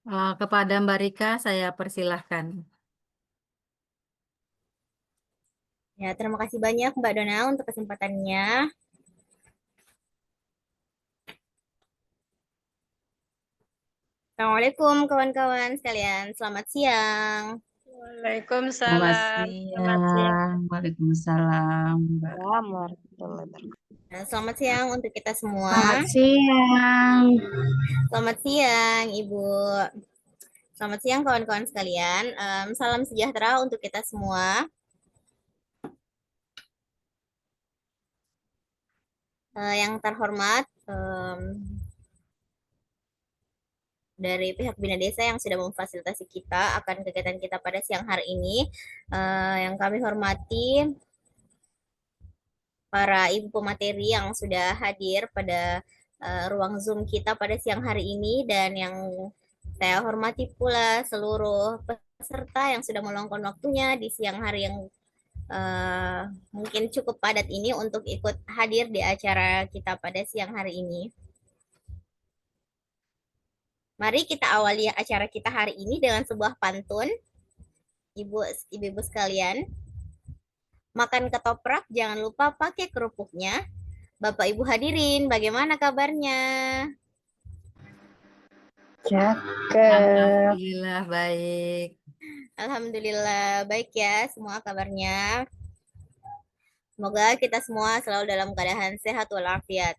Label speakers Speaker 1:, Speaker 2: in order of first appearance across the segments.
Speaker 1: Kepada Mbak Rika, saya persilahkan.
Speaker 2: Ya, terima kasih banyak Mbak Dona untuk kesempatannya. Assalamualaikum kawan-kawan sekalian, selamat siang.
Speaker 3: Selamat
Speaker 4: Waalaikumsalam. Selamat siang.
Speaker 3: siang. Waalaikumsalam, Mbak.
Speaker 4: Warahmatullahi wabarakatuh.
Speaker 2: Nah, selamat siang untuk kita
Speaker 3: Selamat
Speaker 2: semua.
Speaker 3: siang.
Speaker 2: Selamat siang Ibu. Selamat siang kawan-kawan sekalian. Salam sejahtera untuk kita semua. Yang terhormat dari pihak Bina Desa yang sudah memfasilitasi kita akan kegiatan kita pada siang hari ini. Yang kami hormati para ibu pemateri yang sudah hadir pada ruang Zoom kita pada siang hari ini, dan yang saya hormati pula seluruh peserta yang sudah meluangkan waktunya di siang hari yang mungkin cukup padat ini untuk ikut hadir di acara kita pada siang hari ini. Mari kita awali acara kita hari ini dengan sebuah pantun. Ibu-ibu sekalian, makan ketoprak jangan lupa pakai kerupuknya. Bapak Ibu hadirin, bagaimana kabarnya?
Speaker 4: Cakep.
Speaker 1: Alhamdulillah baik.
Speaker 2: Alhamdulillah baik ya semua kabarnya. Semoga kita semua selalu dalam keadaan sehat walafiat.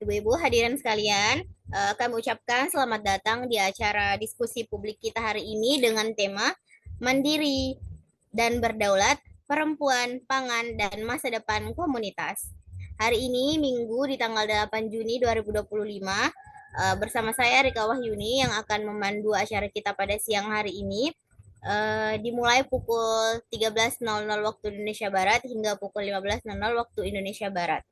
Speaker 2: Ibu-ibu hadirin sekalian, kami ucapkan selamat datang di acara diskusi publik kita hari ini dengan tema Mandiri dan Berdaulat, Perempuan, Pangan, dan Masa Depan Komunitas. Hari ini Minggu di tanggal 8 Juni 2025, bersama saya Rika Wahyuni yang akan memandu acara kita pada siang hari ini. Dimulai pukul 13.00 waktu Indonesia Barat hingga pukul 15.00 waktu Indonesia Barat.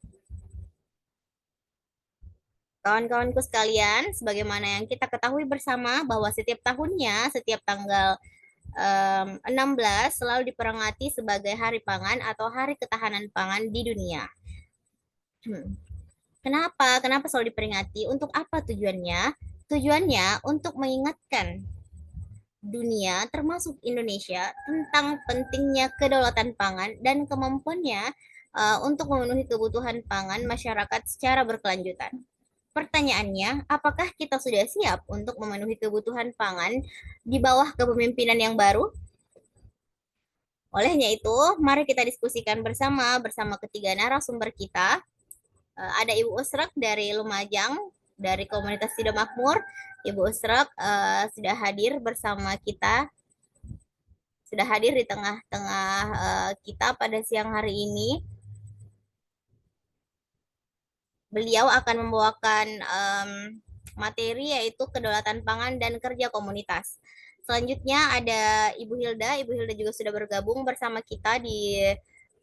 Speaker 2: Kawan-kawanku sekalian, sebagaimana yang kita ketahui bersama bahwa setiap tahunnya, setiap tanggal 16 selalu diperingati sebagai Hari Pangan atau Hari Ketahanan Pangan di dunia. Kenapa? Kenapa selalu diperingati? Untuk apa tujuannya? Tujuannya untuk mengingatkan dunia, termasuk Indonesia, tentang pentingnya kedaulatan pangan dan kemampuannya untuk memenuhi kebutuhan pangan masyarakat secara berkelanjutan. Pertanyaannya, apakah kita sudah siap untuk memenuhi kebutuhan pangan di bawah kepemimpinan yang baru? Olehnya itu, mari kita diskusikan bersama ketiga narasumber kita. Ada Ibu Usrek dari Lumajang, dari komunitas Tidak Makmur. Ibu Usrek sudah hadir bersama kita, sudah hadir di tengah-tengah kita pada siang hari ini. Beliau akan membawakan materi yaitu kedaulatan pangan dan kerja komunitas. Selanjutnya ada Ibu Hilda. Ibu Hilda juga sudah bergabung bersama kita di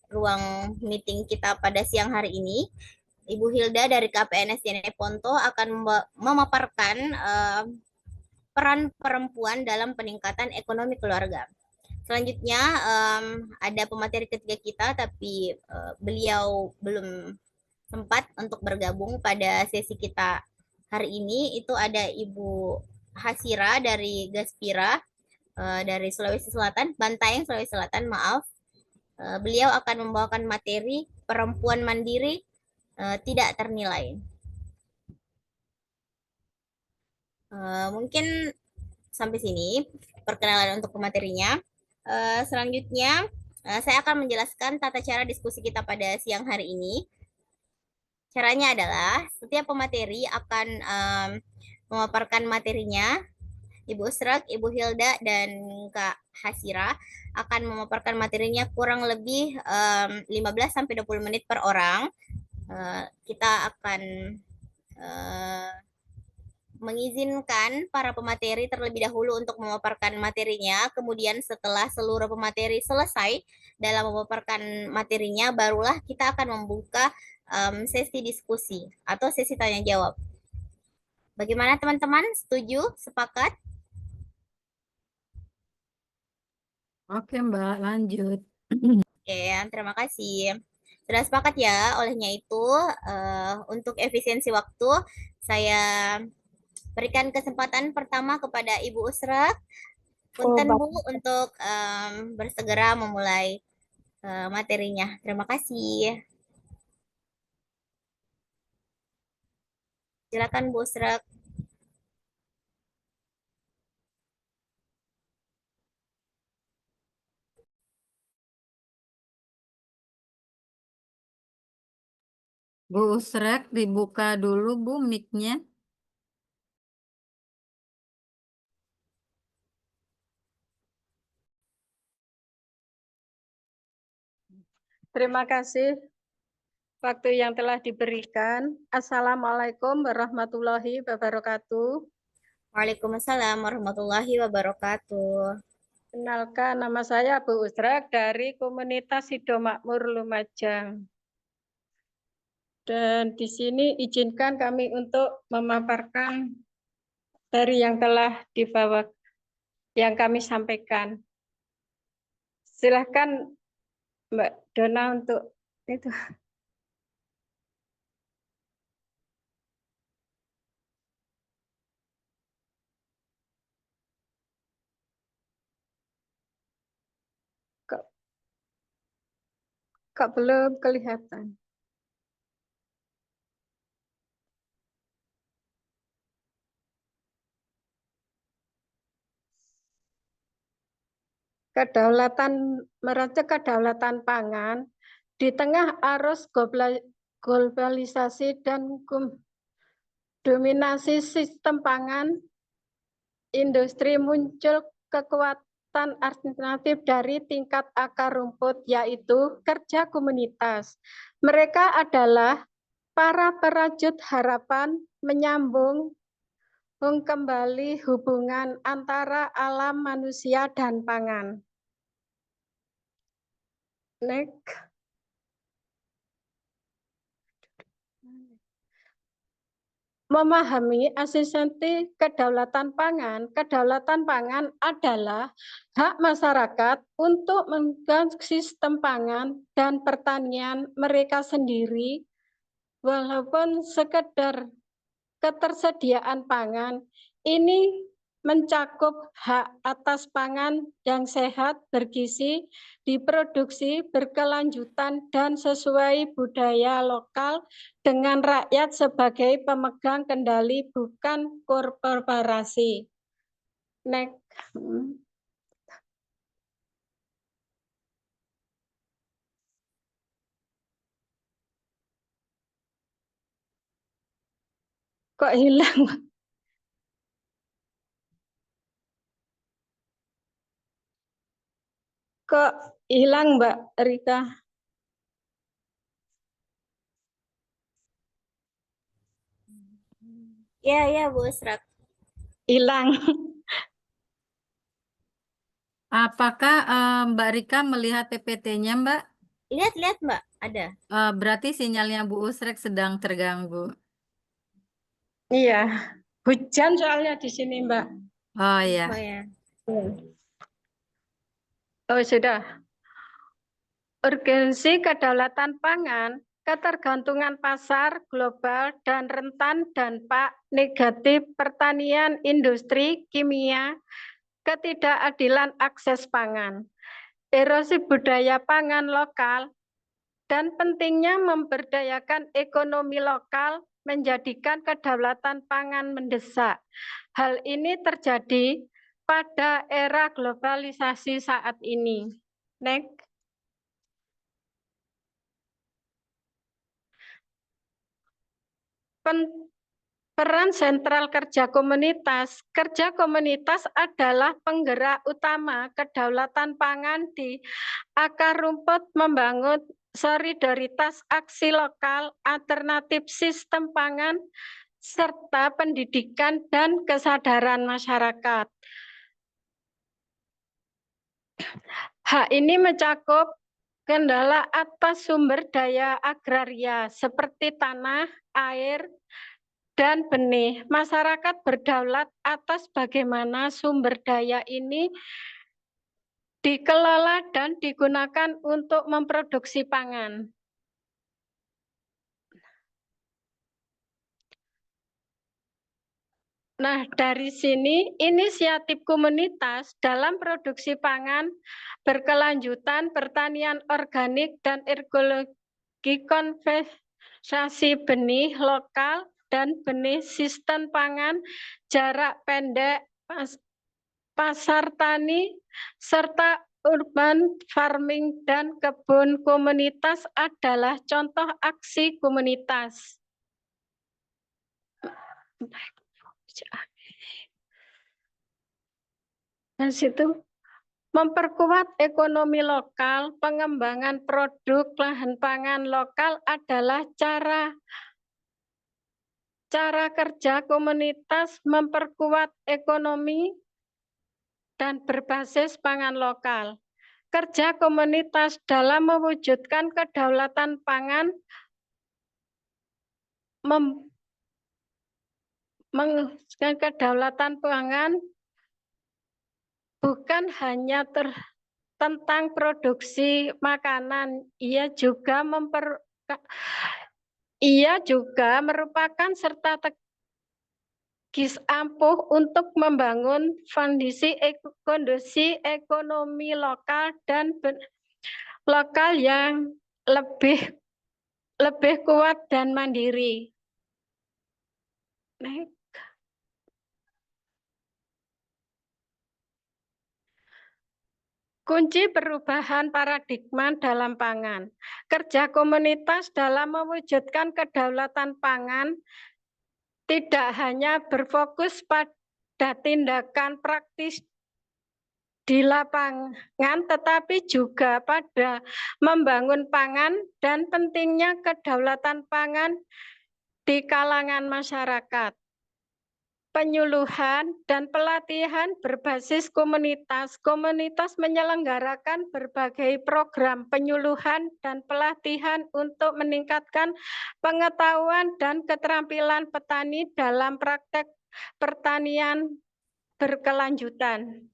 Speaker 2: ruang meeting kita pada siang hari ini. Ibu Hilda dari KPNS Jeneponto akan memaparkan peran perempuan dalam peningkatan ekonomi keluarga. Selanjutnya ada pemateri ketiga kita, tapi beliau belum sempat untuk bergabung pada sesi kita hari ini. Itu ada Ibu Hasira dari Gaspira dari Sulawesi Selatan, Bantaeng Sulawesi Selatan, maaf. Beliau akan membawakan materi perempuan mandiri tidak ternilai. Mungkin sampai sini perkenalan untuk pematerinya. Selanjutnya saya akan menjelaskan tata cara diskusi kita pada siang hari ini. Caranya adalah setiap pemateri akan memaparkan materinya. Ibu Usrek, Ibu Hilda, dan Kak Hasira akan memaparkan materinya kurang lebih 15-20 menit per orang. Kita akan mengizinkan para pemateri terlebih dahulu untuk memaparkan materinya. Kemudian setelah seluruh pemateri selesai dalam memaparkan materinya, barulah kita akan membuka sesi diskusi atau sesi tanya jawab. Bagaimana teman-teman? Setuju? Sepakat?
Speaker 1: Oke, Mbak, lanjut.
Speaker 2: Oke, terima kasih. Sudah sepakat ya, olehnya itu untuk efisiensi waktu, saya berikan kesempatan pertama kepada Ibu Usra.
Speaker 4: Oh,
Speaker 2: Punten Bu
Speaker 4: baik.
Speaker 2: untuk bersegera memulai materinya. Terima kasih. Silakan Bu Usra.
Speaker 1: Bu Usrek, dibuka dulu, Bu, mic-nya.
Speaker 3: Terima kasih waktu yang telah diberikan. Assalamualaikum warahmatullahi wabarakatuh.
Speaker 2: Waalaikumsalam warahmatullahi wabarakatuh.
Speaker 3: Kenalkan, nama saya Bu Usrak dari Komunitas Sidomakmur Lumajang. Dan di sini izinkan kami untuk memaparkan dari yang telah dibawa, yang kami sampaikan. Silahkan Mbak Dona untuk itu. Kok belum kelihatan? Merancang kedaulatan pangan di tengah arus globalisasi dan dominasi sistem pangan, industri muncul kekuatan alternatif dari tingkat akar rumput, yaitu kerja komunitas. Mereka adalah para perajut harapan menyambung kembali hubungan antara alam manusia dan pangan. Next. Memahami eksistensi kedaulatan pangan adalah hak masyarakat untuk menggunakan sistem pangan dan pertanian mereka sendiri, walaupun sekedar ketersediaan pangan ini mencakup hak atas pangan yang sehat, bergizi, diproduksi berkelanjutan dan sesuai budaya lokal dengan rakyat sebagai pemegang kendali, bukan korporasi. Next. Kok hilang? Kok hilang, Mbak Rika?
Speaker 2: Ya, Bu Usra.
Speaker 3: Hilang.
Speaker 1: Apakah Mbak Rika melihat PPT-nya, Mbak?
Speaker 2: Lihat-lihat Mbak, ada.
Speaker 1: Berarti sinyalnya Bu Usrek sedang terganggu.
Speaker 3: Iya, hujan soalnya di sini, Mbak.
Speaker 1: Oh ya.
Speaker 2: Oh ya.
Speaker 3: Oh, sudah. Urgensi kedaulatan pangan, ketergantungan pasar global, dan rentan dampak negatif pertanian, industri, kimia, ketidakadilan akses pangan, erosi budaya pangan lokal, dan pentingnya memberdayakan ekonomi lokal menjadikan kedaulatan pangan mendesak. Hal ini terjadi pada era globalisasi saat ini. Next. Peran sentral kerja komunitas. Kerja komunitas adalah penggerak utama kedaulatan pangan di akar rumput, membangun solidaritas aksi lokal, alternatif sistem pangan, serta pendidikan dan kesadaran masyarakat. Hak ini mencakup kendala atas sumber daya agraria seperti tanah, air, dan benih. Masyarakat berdaulat atas bagaimana sumber daya ini dikelola dan digunakan untuk memproduksi pangan. Nah, dari sini inisiatif komunitas dalam produksi pangan berkelanjutan, pertanian organik dan ekologi, konservasi benih lokal dan benih sistem pangan jarak pendek, pasar tani, serta urban farming dan kebun komunitas adalah contoh aksi komunitas. Dan situ memperkuat ekonomi lokal, pengembangan produk lahan pangan lokal adalah cara kerja komunitas memperkuat ekonomi dan berbasis pangan lokal. Kerja komunitas dalam mewujudkan kedaulatan pangan bukan hanya tentang produksi makanan, ia juga merupakan serta strategis ampuh untuk membangun kondisi ekonomi lokal dan lokal yang lebih kuat dan mandiri. Kunci perubahan paradigma dalam pangan. Kerja komunitas dalam mewujudkan kedaulatan pangan tidak hanya berfokus pada tindakan praktis di lapangan, tetapi juga pada membangun pangan dan pentingnya kedaulatan pangan di kalangan masyarakat. Penyuluhan dan pelatihan berbasis komunitas. Komunitas menyelenggarakan berbagai program penyuluhan dan pelatihan untuk meningkatkan pengetahuan dan keterampilan petani dalam praktek pertanian berkelanjutan.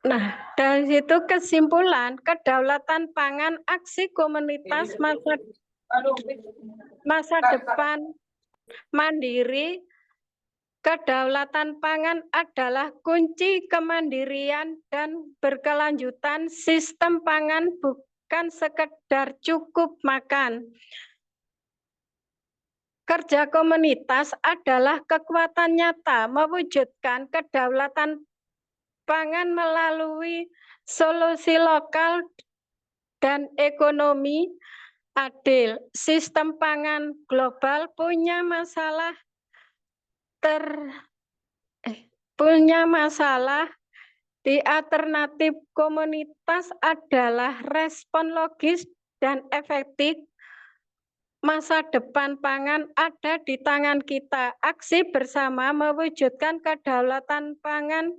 Speaker 3: Nah, dari situ kesimpulan kedaulatan pangan aksi komunitas masa depan mandiri. Kedaulatan pangan adalah kunci kemandirian dan berkelanjutan sistem pangan, bukan sekedar cukup makan. Kerja komunitas adalah kekuatan nyata mewujudkan kedaulatan pangan melalui solusi lokal dan ekonomi adil. Sistem pangan global punya masalah di alternatif komunitas adalah respon logis dan efektif. Masa depan pangan ada di tangan kita. Aksi bersama mewujudkan kedaulatan pangan,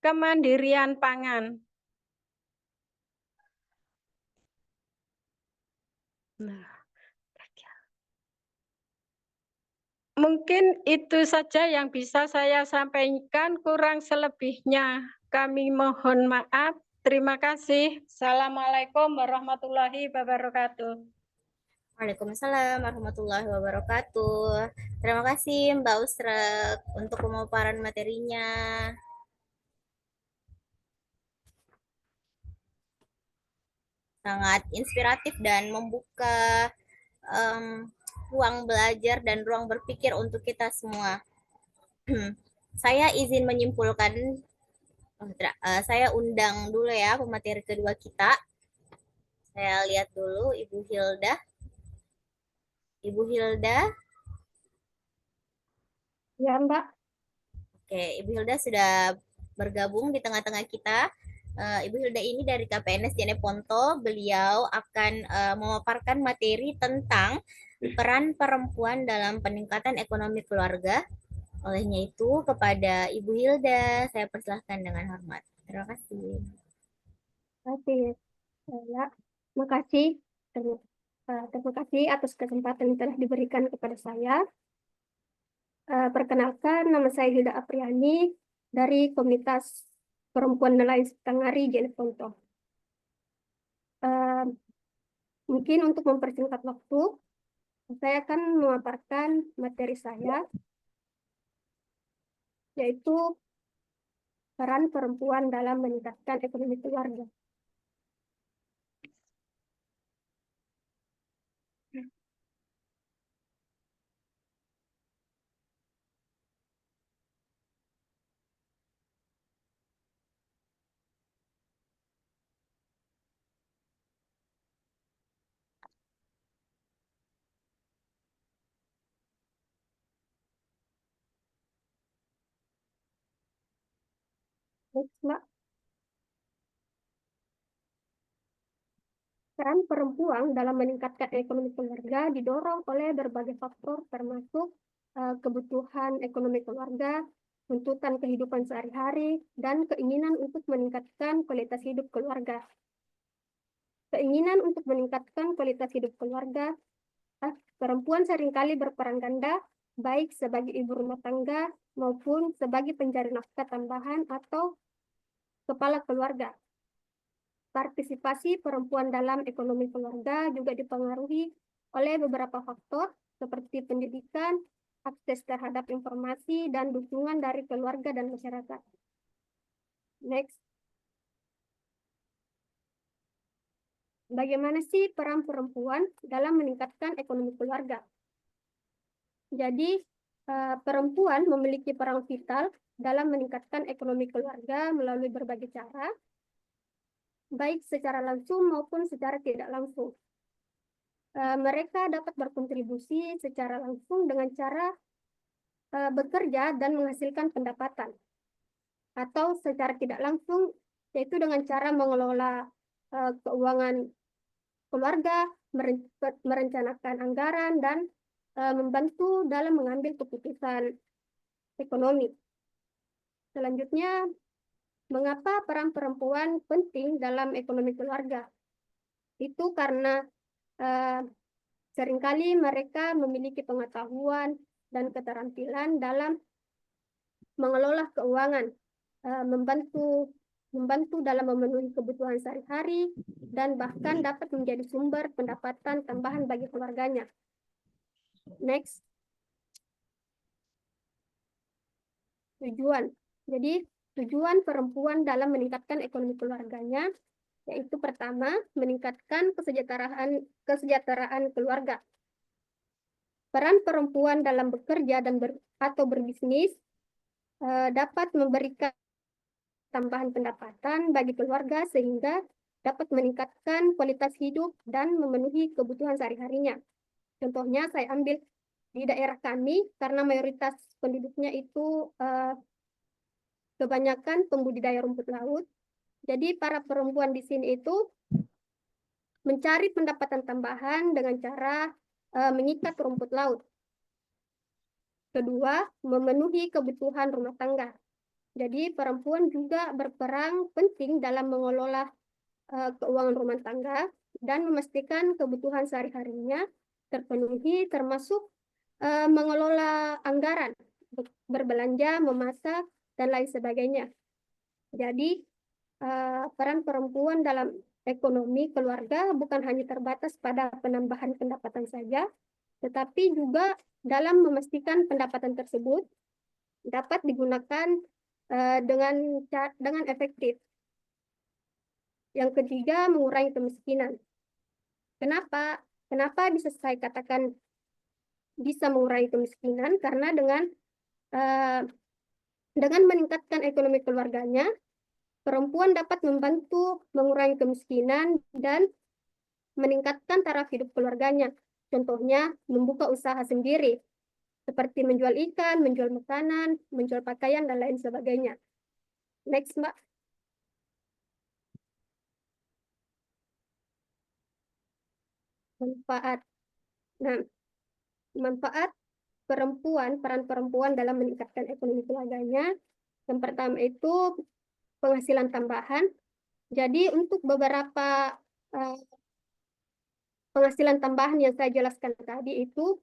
Speaker 3: kemandirian pangan. Nah, mungkin itu saja yang bisa saya sampaikan, kurang selebihnya kami mohon maaf. Terima kasih. Assalamualaikum warahmatullahi wabarakatuh.
Speaker 2: Waalaikumsalam warahmatullahi wabarakatuh. Terima kasih Mbak Usrek untuk pemaparan materinya. Sangat inspiratif dan membuka ruang belajar dan ruang berpikir untuk kita semua. Saya izin menyimpulkan, saya undang dulu ya pemateri kedua kita. Saya lihat dulu Ibu Hilda. Ibu Hilda.
Speaker 3: Ya, Mbak.
Speaker 2: Oke, Ibu Hilda sudah bergabung di tengah-tengah kita. Ibu Hilda ini dari KPNS Jeneponto. Beliau akan memaparkan materi tentang peran perempuan dalam peningkatan ekonomi keluarga. Olehnya itu, kepada Ibu Hilda, saya persilahkan dengan hormat. Terima kasih.
Speaker 5: Terima kasih. Terima kasih atas kesempatan yang telah diberikan kepada saya. Perkenalkan, nama saya Hilda Apriani dari Komunitas Perempuan Nelayan Tangari Jeneponto. Mungkin untuk mempersingkat waktu, saya akan memaparkan materi saya, yaitu peran perempuan dalam meningkatkan ekonomi keluarga. Next, Mbak. Peran perempuan dalam meningkatkan ekonomi keluarga didorong oleh berbagai faktor termasuk kebutuhan ekonomi keluarga, tuntutan kehidupan sehari-hari, dan keinginan untuk meningkatkan kualitas hidup keluarga. Keinginan untuk meningkatkan kualitas hidup keluarga, perempuan seringkali berperan ganda, baik sebagai ibu rumah tangga maupun sebagai pencari nafkah tambahan atau kepala keluarga. Partisipasi perempuan dalam ekonomi keluarga juga dipengaruhi oleh beberapa faktor seperti pendidikan, akses terhadap informasi, dan dukungan dari keluarga dan masyarakat. Next. Bagaimana sih peran perempuan dalam meningkatkan ekonomi keluarga? Jadi, perempuan memiliki peran vital dalam meningkatkan ekonomi keluarga melalui berbagai cara, baik secara langsung maupun secara tidak langsung. Mereka dapat berkontribusi secara langsung dengan cara bekerja dan menghasilkan pendapatan, atau secara tidak langsung, yaitu dengan cara mengelola keuangan keluarga, merencanakan anggaran, dan membantu dalam mengambil keputusan ekonomi. Selanjutnya, mengapa peran perempuan penting dalam ekonomi keluarga? Itu karena seringkali mereka memiliki pengetahuan dan keterampilan dalam mengelola keuangan, membantu dalam memenuhi kebutuhan sehari-hari, dan bahkan dapat menjadi sumber pendapatan tambahan bagi keluarganya. Next. Tujuan. Jadi, tujuan perempuan dalam meningkatkan ekonomi keluarganya, yaitu pertama, meningkatkan kesejahteraan keluarga. Peran perempuan dalam bekerja atau berbisnis dapat memberikan tambahan pendapatan bagi keluarga sehingga dapat meningkatkan kualitas hidup dan memenuhi kebutuhan sehari-harinya. Contohnya saya ambil di daerah kami karena mayoritas penduduknya itu kebanyakan pembudidaya rumput laut. Jadi para perempuan di sini itu mencari pendapatan tambahan dengan cara mengikat rumput laut. Kedua, memenuhi kebutuhan rumah tangga. Jadi perempuan juga berperan penting dalam mengelola keuangan rumah tangga dan memastikan kebutuhan sehari-harinya terpenuhi, termasuk mengelola anggaran, berbelanja, memasak, dan lain sebagainya. Jadi peran perempuan dalam ekonomi keluarga bukan hanya terbatas pada penambahan pendapatan saja, tetapi juga dalam memastikan pendapatan tersebut dapat digunakan dengan efektif. Yang ketiga, mengurangi kemiskinan. Kenapa bisa saya katakan bisa mengurangi kemiskinan? Karena dengan meningkatkan ekonomi keluarganya, perempuan dapat membantu mengurangi kemiskinan dan meningkatkan taraf hidup keluarganya. Contohnya, membuka usaha sendiri, seperti menjual ikan, menjual makanan, menjual pakaian, dan lain sebagainya. Next, Mbak. Manfaat. Nah, manfaat peran perempuan dalam meningkatkan ekonomi keluarganya. Yang pertama itu penghasilan tambahan. Jadi untuk beberapa penghasilan tambahan yang saya jelaskan tadi itu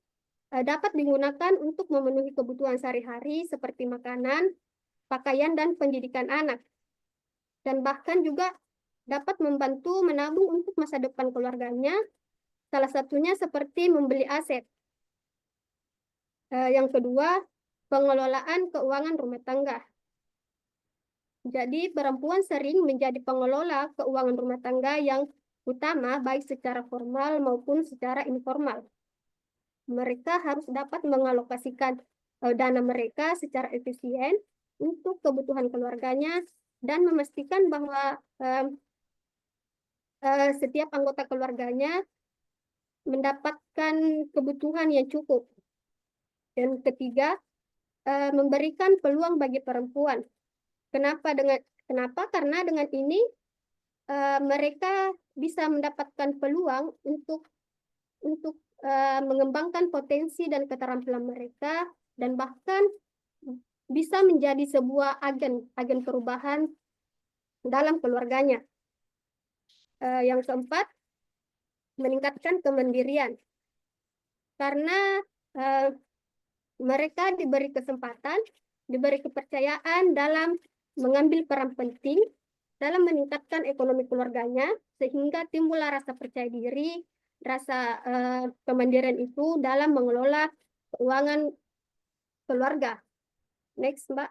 Speaker 5: dapat digunakan untuk memenuhi kebutuhan sehari-hari seperti makanan, pakaian, dan pendidikan anak. Dan bahkan juga dapat membantu menabung untuk masa depan keluarganya, salah satunya seperti membeli aset. Yang kedua, pengelolaan keuangan rumah tangga. Jadi perempuan sering menjadi pengelola keuangan rumah tangga yang utama baik secara formal maupun secara informal. Mereka harus dapat mengalokasikan dana mereka secara efisien untuk kebutuhan keluarganya dan memastikan bahwa setiap anggota keluarganya mendapatkan kebutuhan yang cukup. Dan ketiga, memberikan peluang bagi perempuan. Kenapa? Karena dengan ini mereka bisa mendapatkan peluang untuk mengembangkan potensi dan keterampilan mereka dan bahkan bisa menjadi sebuah agen perubahan dalam keluarganya. Yang keempat, meningkatkan kemandirian. Karena mereka diberi kesempatan, diberi kepercayaan dalam mengambil peran penting dalam meningkatkan ekonomi keluarganya, sehingga timbullah rasa percaya diri, rasa kemandirian itu dalam mengelola keuangan keluarga. Next, Mbak.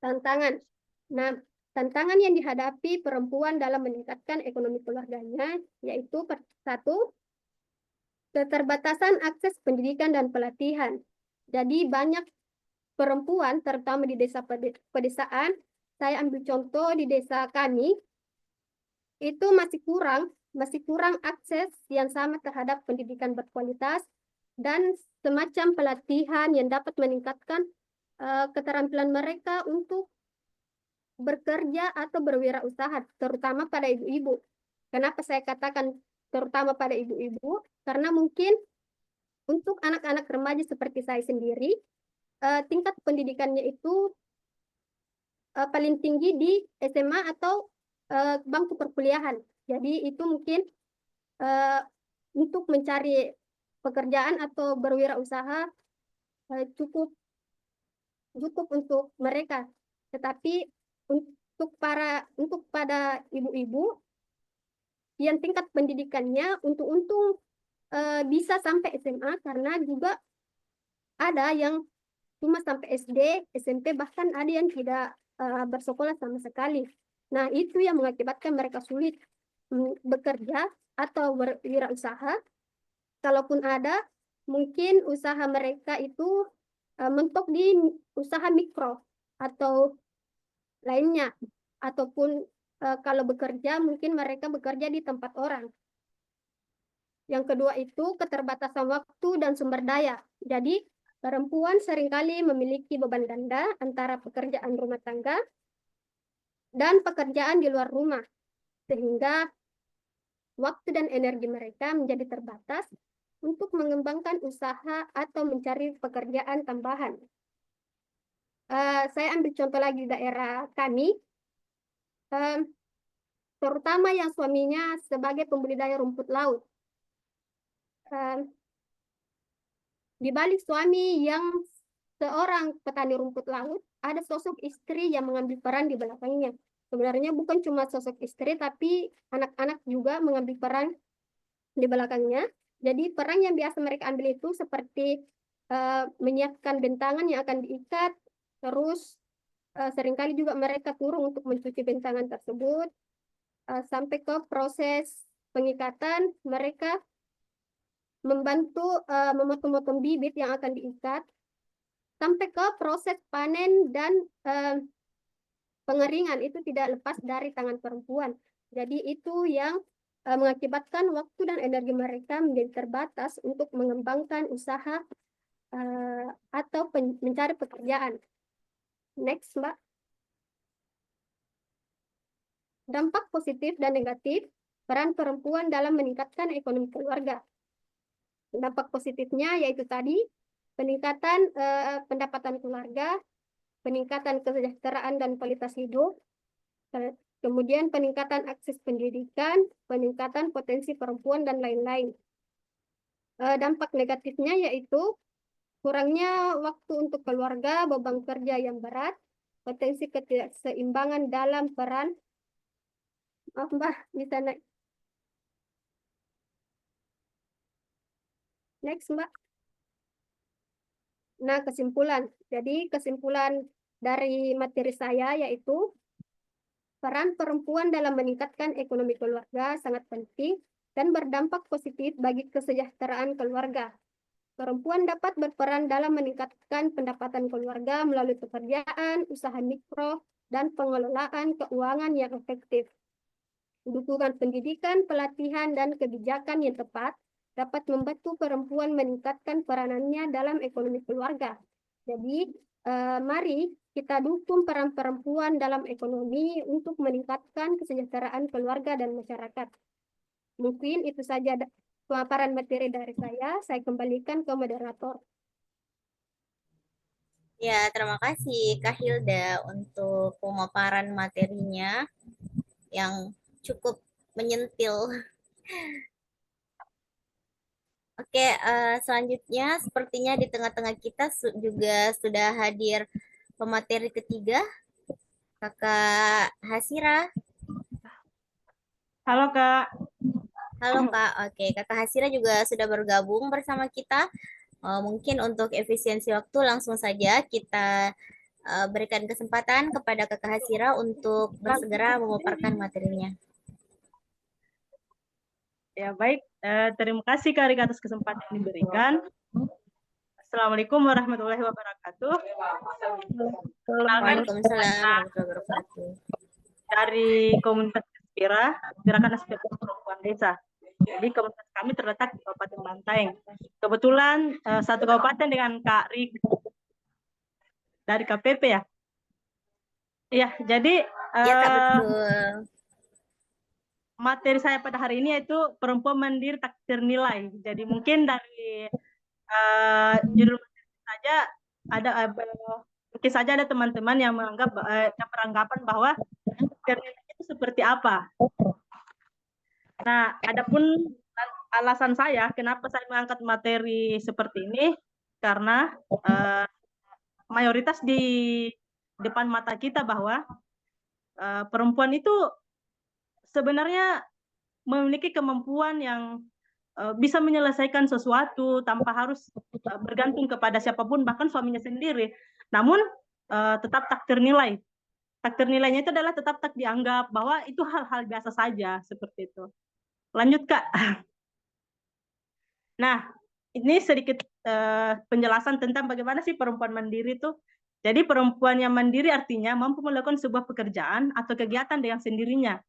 Speaker 5: Tantangan. Nah, tantangan yang dihadapi perempuan dalam meningkatkan ekonomi keluarganya yaitu satu, keterbatasan akses pendidikan dan pelatihan. Jadi banyak perempuan, terutama di desa pedesaan, saya ambil contoh di desa kami, itu masih kurang akses yang sama terhadap pendidikan berkualitas dan semacam pelatihan yang dapat meningkatkan keterampilan mereka untuk bekerja atau berwirausaha, terutama pada ibu-ibu. Kenapa saya katakan terutama pada ibu-ibu? Karena mungkin untuk anak-anak remaja seperti saya sendiri, tingkat pendidikannya itu paling tinggi di SMA atau bangku perkuliahan. Jadi itu mungkin untuk mencari pekerjaan atau berwirausaha cukup untuk mereka. Tetapi untuk pada ibu-ibu yang tingkat pendidikannya untung bisa sampai SMA, karena juga ada yang cuma sampai SD, SMP, bahkan ada yang tidak bersekolah sama sekali. Nah, itu yang mengakibatkan mereka sulit bekerja atau berwirausaha. Kalaupun ada, mungkin usaha mereka itu mentok di usaha mikro atau lainnya. Ataupun kalau bekerja, mungkin mereka bekerja di tempat orang. Yang kedua itu keterbatasan waktu dan sumber daya. Jadi, perempuan seringkali memiliki beban ganda antara pekerjaan rumah tangga dan pekerjaan di luar rumah, sehingga waktu dan energi mereka menjadi terbatas untuk mengembangkan usaha atau mencari pekerjaan tambahan. Saya ambil contoh lagi di daerah kami, terutama yang suaminya sebagai pembudidaya rumput laut. Di balik suami yang seorang petani rumput laut, ada sosok istri yang mengambil peran di belakangnya. Sebenarnya bukan cuma sosok istri, tapi anak-anak juga mengambil peran di belakangnya. Jadi peran yang biasa mereka ambil itu seperti menyiapkan bentangan yang akan diikat, terus seringkali juga mereka turun untuk mencuci bentangan tersebut, sampai ke proses pengikatan, mereka membantu memotong-motong bibit yang akan diikat, sampai ke proses panen dan pengeringan. Itu tidak lepas dari tangan perempuan. Jadi itu yang mengakibatkan waktu dan energi mereka menjadi terbatas untuk mengembangkan usaha atau mencari pekerjaan. Next, Mbak. Dampak positif dan negatif peran perempuan dalam meningkatkan ekonomi keluarga. Dampak positifnya yaitu tadi peningkatan pendapatan keluarga, peningkatan kesejahteraan dan kualitas hidup, kemudian peningkatan akses pendidikan, peningkatan potensi perempuan, dan lain-lain. Dampak negatifnya yaitu kurangnya waktu untuk keluarga, beban kerja yang berat, potensi ketidakseimbangan dalam peran. Maaf Mbak, bisa naik. Next Mbak. Nah, kesimpulan. Jadi kesimpulan dari materi saya yaitu peran perempuan dalam meningkatkan ekonomi keluarga sangat penting dan berdampak positif bagi kesejahteraan keluarga. Perempuan dapat berperan dalam meningkatkan pendapatan keluarga melalui pekerjaan, usaha mikro, dan pengelolaan keuangan yang efektif. Dukungan pendidikan, pelatihan, dan kebijakan yang tepat dapat membantu perempuan meningkatkan peranannya dalam ekonomi keluarga. Jadi, mari kita dukung peran perempuan dalam ekonomi untuk meningkatkan kesejahteraan keluarga dan masyarakat. Mungkin itu saja pemaparan materi dari saya. Saya kembalikan ke moderator.
Speaker 2: Ya, terima kasih Kak Hilda untuk pemaparan materinya yang cukup menyentil. Oke, selanjutnya sepertinya di tengah-tengah kita juga sudah hadir pemateri ketiga, Kakak Hasira.
Speaker 6: Halo Kak.
Speaker 2: Halo Kak, oke Kakak Hasira juga sudah bergabung bersama kita. Mungkin untuk efisiensi waktu langsung saja kita berikan kesempatan kepada Kakak Hasira untuk bersegera memaparkan materinya.
Speaker 6: Ya baik, terima kasih Kak Rika atas kesempatan yang diberikan. Assalamualaikum warahmatullahi wabarakatuh.
Speaker 2: Waalaikumsalam warahmatullahi wabarakatuh.
Speaker 6: Dari komunitas Aspira, Gerakan Aspirasi Perempuan Desa. Jadi komunitas kami terletak di Kabupaten Bantaeng. Kebetulan satu kabupaten dengan Kak Rik dari KPP ya. Iya, jadi
Speaker 2: Ya Kak, betul.
Speaker 6: materi saya pada hari ini yaitu perempuan mandiri tak ternilai. Jadi mungkin dari judul saja ada mungkin saja ada teman-teman yang menganggap beranggapan bahwa ternilai itu seperti apa. Nah, adapun alasan saya kenapa saya mengangkat materi seperti ini karena mayoritas di depan mata kita bahwa perempuan itu sebenarnya memiliki kemampuan yang bisa menyelesaikan sesuatu tanpa harus bergantung kepada siapapun, bahkan suaminya sendiri. Namun tetap tak ternilai. Tak ternilainya itu adalah tetap tak dianggap bahwa itu hal-hal biasa saja seperti itu. Lanjut Kak. Nah, ini sedikit penjelasan tentang bagaimana sih perempuan mandiri itu. Jadi perempuan yang mandiri artinya mampu melakukan sebuah pekerjaan atau kegiatan dengan sendirinya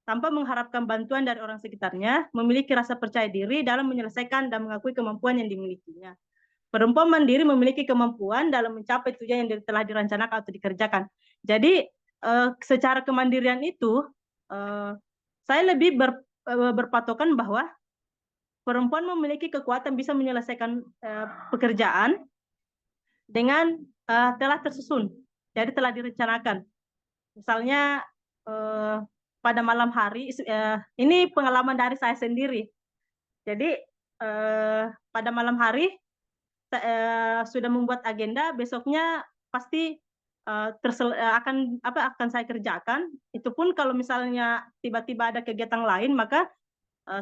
Speaker 6: tanpa mengharapkan bantuan dari orang sekitarnya, memiliki rasa percaya diri dalam menyelesaikan dan mengakui kemampuan yang dimilikinya. Perempuan mandiri memiliki kemampuan dalam mencapai tujuan yang telah direncanakan atau dikerjakan. Jadi secara kemandirian itu, saya lebih berpatokan bahwa perempuan memiliki kekuatan bisa menyelesaikan pekerjaan dengan telah tersusun, jadi telah direncanakan. Misalnya pada malam hari, ini pengalaman dari saya sendiri. Jadi pada malam hari sudah membuat agenda, besoknya pasti akan saya kerjakan. Itu pun kalau misalnya tiba-tiba ada kegiatan lain, maka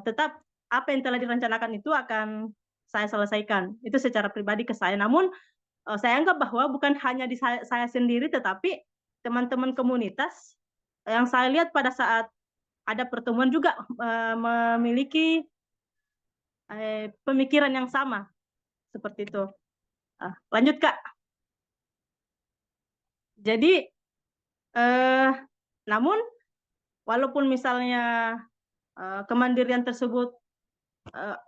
Speaker 6: tetap apa yang telah direncanakan itu akan saya selesaikan. Itu secara pribadi ke saya. Namun saya anggap bahwa bukan hanya di saya sendiri, tetapi teman-teman komunitas yang saya lihat pada saat ada pertemuan juga memiliki pemikiran yang sama seperti itu. Lanjut Kak. Jadi namun walaupun misalnya kemandirian tersebut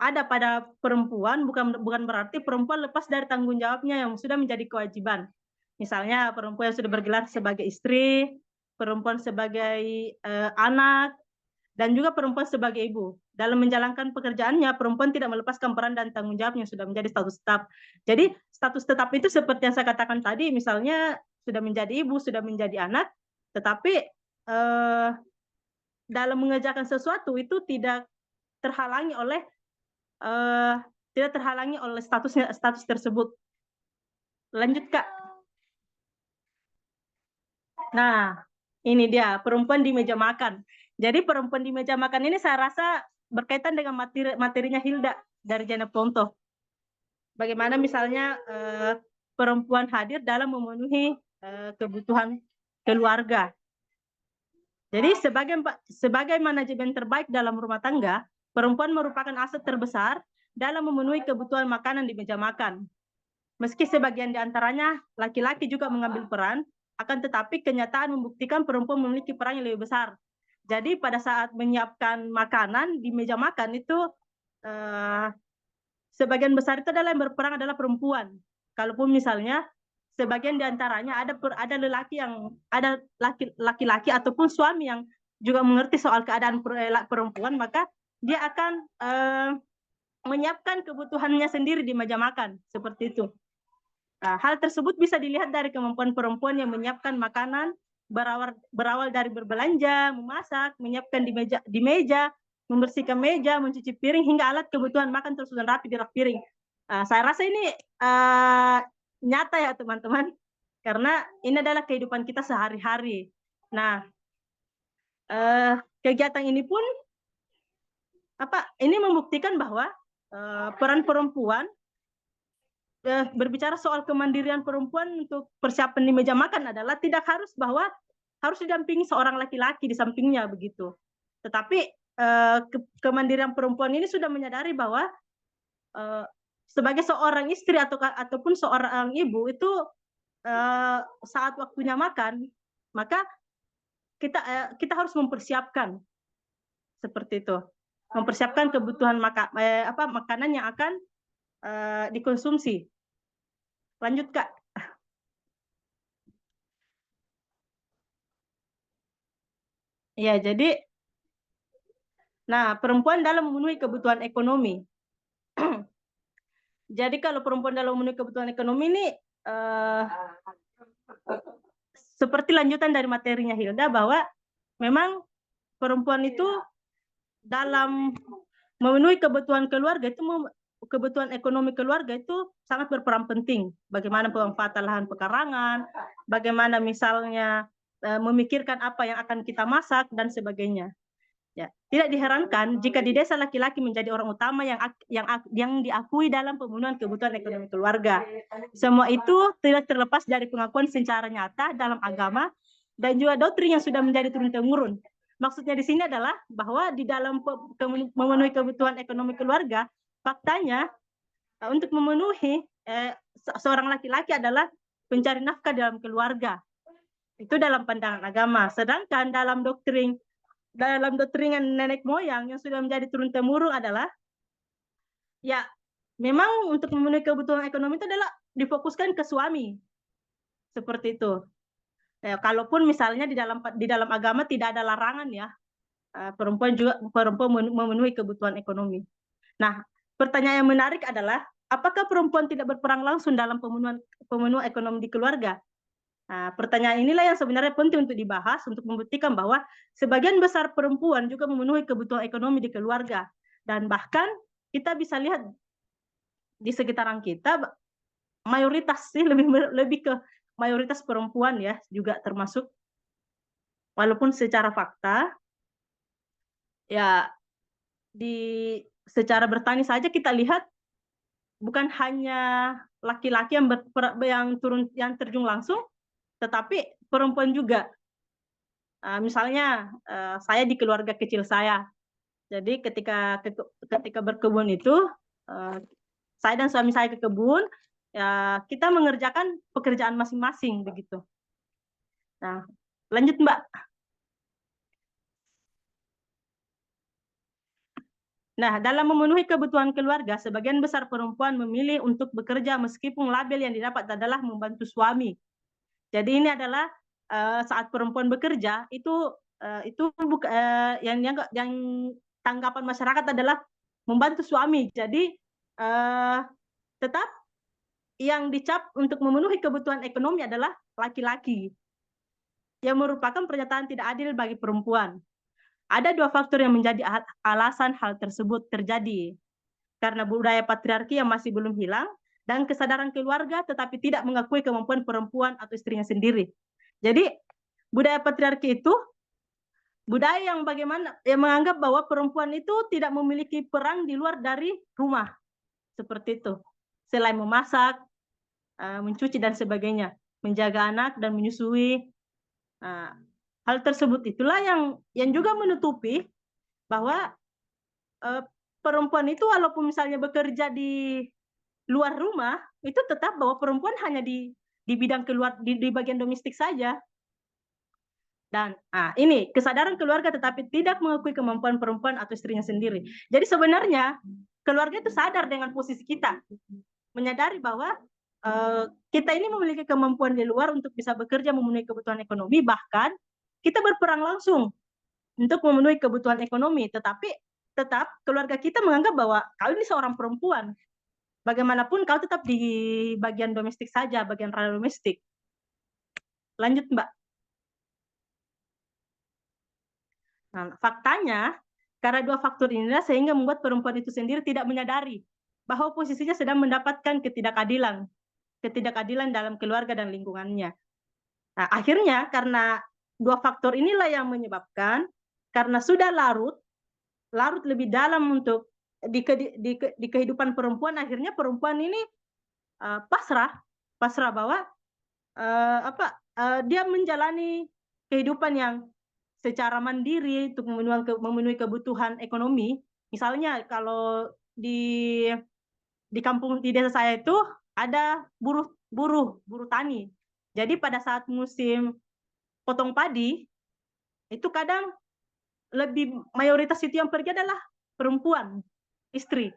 Speaker 6: ada pada perempuan, bukan berarti perempuan lepas dari tanggung jawabnya yang sudah menjadi kewajiban. Misalnya perempuan yang sudah bergelar sebagai istri, perempuan sebagai anak, dan juga perempuan sebagai ibu. Dalam menjalankan pekerjaannya, perempuan tidak melepaskan peran dan tanggung jawab yang sudah menjadi status tetap. Jadi status tetap itu seperti yang saya katakan tadi, misalnya sudah menjadi ibu, sudah menjadi anak, tetapi dalam mengerjakan sesuatu itu tidak terhalangi oleh status tersebut. Lanjut, Kak. Nah, ini dia perempuan di meja makan. Jadi perempuan di meja makan ini saya rasa berkaitan dengan materinya Hilda dari Jana Ponto. Bagaimana misalnya perempuan hadir dalam memenuhi kebutuhan keluarga. Jadi sebagai manajemen terbaik dalam rumah tangga, perempuan merupakan aset terbesar dalam memenuhi kebutuhan makanan di meja makan. Meski sebagian di antaranya laki-laki juga mengambil peran, akan tetapi kenyataan membuktikan perempuan memiliki peran yang lebih besar. Jadi pada saat menyiapkan makanan di meja makan itu sebagian besar itu adalah yang berperang adalah perempuan. Kalaupun misalnya sebagian di antaranya ada laki-laki ataupun suami yang juga mengerti soal keadaan perempuan, maka dia akan menyiapkan kebutuhannya sendiri di meja makan, seperti itu. Nah, hal tersebut bisa dilihat dari kemampuan perempuan yang menyiapkan makanan, berawal dari berbelanja, memasak, menyiapkan di meja, membersihkan meja, mencuci piring, hingga alat kebutuhan makan tersusun rapi di rak piring. Saya rasa ini nyata ya teman-teman, karena ini adalah kehidupan kita sehari-hari. Nah, kegiatan ini pun ini membuktikan bahwa peran perempuan berbicara soal kemandirian perempuan untuk persiapan di meja makan adalah tidak harus bahwa harus didampingi seorang laki-laki di sampingnya begitu. Tetapi kemandirian perempuan ini sudah menyadari bahwa sebagai seorang istri ataupun seorang ibu itu saat waktunya makan, maka kita harus mempersiapkan seperti itu, mempersiapkan kebutuhan makanan yang akan dikonsumsi. Lanjut, Kak. Ya, jadi perempuan dalam memenuhi kebutuhan ekonomi. Jadi kalau perempuan dalam memenuhi kebutuhan ekonomi ini seperti lanjutan dari materinya Hilda, bahwa memang perempuan itu dalam memenuhi kebutuhan keluarga itu kebutuhan ekonomi keluarga itu sangat berperan penting. Bagaimana pemanfaatan lahan pekarangan, bagaimana misalnya memikirkan apa yang akan kita masak dan sebagainya. Ya, tidak diherankan jika di desa laki-laki menjadi orang utama yang diakui dalam pemenuhan kebutuhan ekonomi keluarga. Semua itu tidak terlepas dari pengakuan secara nyata dalam agama dan juga doktrin yang sudah menjadi turun-temurun. Maksudnya di sini adalah bahwa di dalam memenuhi kebutuhan ekonomi keluarga, faktanya untuk memenuhi seorang laki-laki adalah pencari nafkah dalam keluarga. Itu dalam pandangan agama. Sedangkan dalam doktrin nenek moyang yang sudah menjadi turun-temurun adalah ya memang untuk memenuhi kebutuhan ekonomi itu adalah difokuskan ke suami. Seperti itu. Kalaupun misalnya di dalam agama tidak ada larangan ya, perempuan memenuhi kebutuhan ekonomi. Nah, pertanyaan yang menarik adalah apakah perempuan tidak berperan langsung dalam pemenuhan ekonomi di keluarga? Nah, pertanyaan inilah yang sebenarnya penting untuk dibahas untuk membuktikan bahwa sebagian besar perempuan juga memenuhi kebutuhan ekonomi di keluarga, dan bahkan kita bisa lihat di sekitaran kita mayoritas sih lebih ke mayoritas perempuan ya juga termasuk, walaupun secara fakta ya secara bertani saja kita lihat bukan hanya laki-laki yang terjun langsung, tetapi perempuan juga. Misalnya saya di keluarga kecil saya, jadi ketika berkebun itu saya dan suami saya ke kebun, ya kita mengerjakan pekerjaan masing-masing begitu. Nah, lanjut Mbak. Nah, dalam memenuhi kebutuhan keluarga, sebagian besar perempuan memilih untuk bekerja meskipun label yang didapat adalah membantu suami. Jadi ini adalah saat perempuan bekerja itu yang tanggapan masyarakat adalah membantu suami. Jadi tetap yang dicap untuk memenuhi kebutuhan ekonomi adalah laki-laki, yang merupakan pernyataan tidak adil bagi perempuan. Ada dua faktor yang menjadi alasan hal tersebut terjadi. Karena budaya patriarki yang masih belum hilang, dan kesadaran keluarga tetapi tidak mengakui kemampuan perempuan atau istrinya sendiri. Jadi, budaya patriarki itu budaya yang bagaimana yang menganggap bahwa perempuan itu tidak memiliki peran di luar dari rumah. Seperti itu. Selain memasak, mencuci dan sebagainya, menjaga anak dan menyusui. Hal tersebut itulah yang juga menutupi bahwa perempuan itu walaupun misalnya bekerja di luar rumah, itu tetap bahwa perempuan hanya di bidang di bagian domestik saja. Dan ini kesadaran keluarga tetapi tidak mengakui kemampuan perempuan atau istrinya sendiri. Jadi sebenarnya keluarga itu sadar dengan posisi kita, menyadari bahwa kita ini memiliki kemampuan di luar untuk bisa bekerja memenuhi kebutuhan ekonomi, bahkan kita berperan langsung untuk memenuhi kebutuhan ekonomi, tetapi tetap keluarga kita menganggap bahwa kau ini seorang perempuan. Bagaimanapun kau tetap di bagian domestik saja, bagian ranah domestik. Lanjut, Mbak. Nah, faktanya, karena dua faktor inilah sehingga membuat perempuan itu sendiri tidak menyadari bahwa posisinya sedang mendapatkan ketidakadilan dalam keluarga dan lingkungannya. Nah, akhirnya karena dua faktor inilah yang menyebabkan, karena sudah larut lebih dalam untuk di kehidupan perempuan, akhirnya perempuan ini pasrah bahwa dia menjalani kehidupan yang secara mandiri untuk memenuhi kebutuhan ekonomi. Misalnya kalau di kampung, di desa saya itu ada buruh tani. Jadi pada saat musim potong padi, itu kadang lebih mayoritas itu yang pergi adalah perempuan, istri.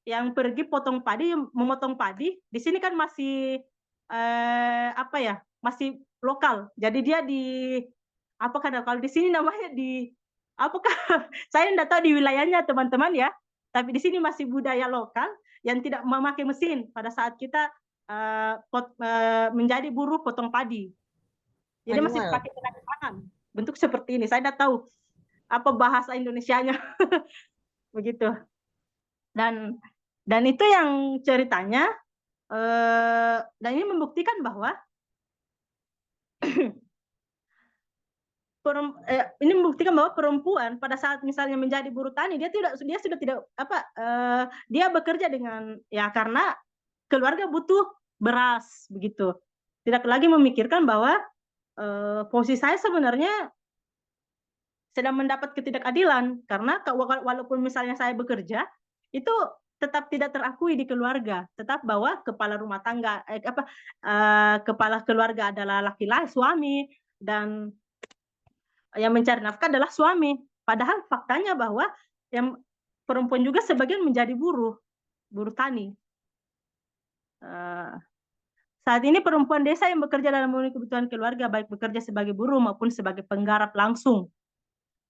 Speaker 6: Yang pergi potong padi, memotong padi. Di sini kan masih masih lokal. Jadi dia kalau di sini namanya apakah saya tidak tahu di wilayahnya teman-teman ya, tapi di sini masih budaya lokal yang tidak memakai mesin pada saat kita menjadi buruh potong padi. Jadi masih pakai tenaga tangan, bentuk seperti ini. Saya tidak tahu apa bahasa Indonesianya. Begitu. Dan itu yang ceritanya, dan ini membuktikan bahwa perempuan pada saat misalnya menjadi buruh tani, dia sudah tidak dia bekerja dengan karena keluarga butuh beras, begitu. Tidak lagi memikirkan bahwa posisi saya sebenarnya sedang mendapat ketidakadilan, karena walaupun misalnya saya bekerja, itu tetap tidak terakui di keluarga, tetap bahwa kepala rumah tangga, kepala keluarga adalah laki-laki, suami, dan yang mencari nafkah adalah suami. Padahal faktanya bahwa yang perempuan juga sebagian menjadi buruh tani. Saat ini perempuan desa yang bekerja dalam memenuhi kebutuhan keluarga, baik bekerja sebagai buruh maupun sebagai penggarap langsung,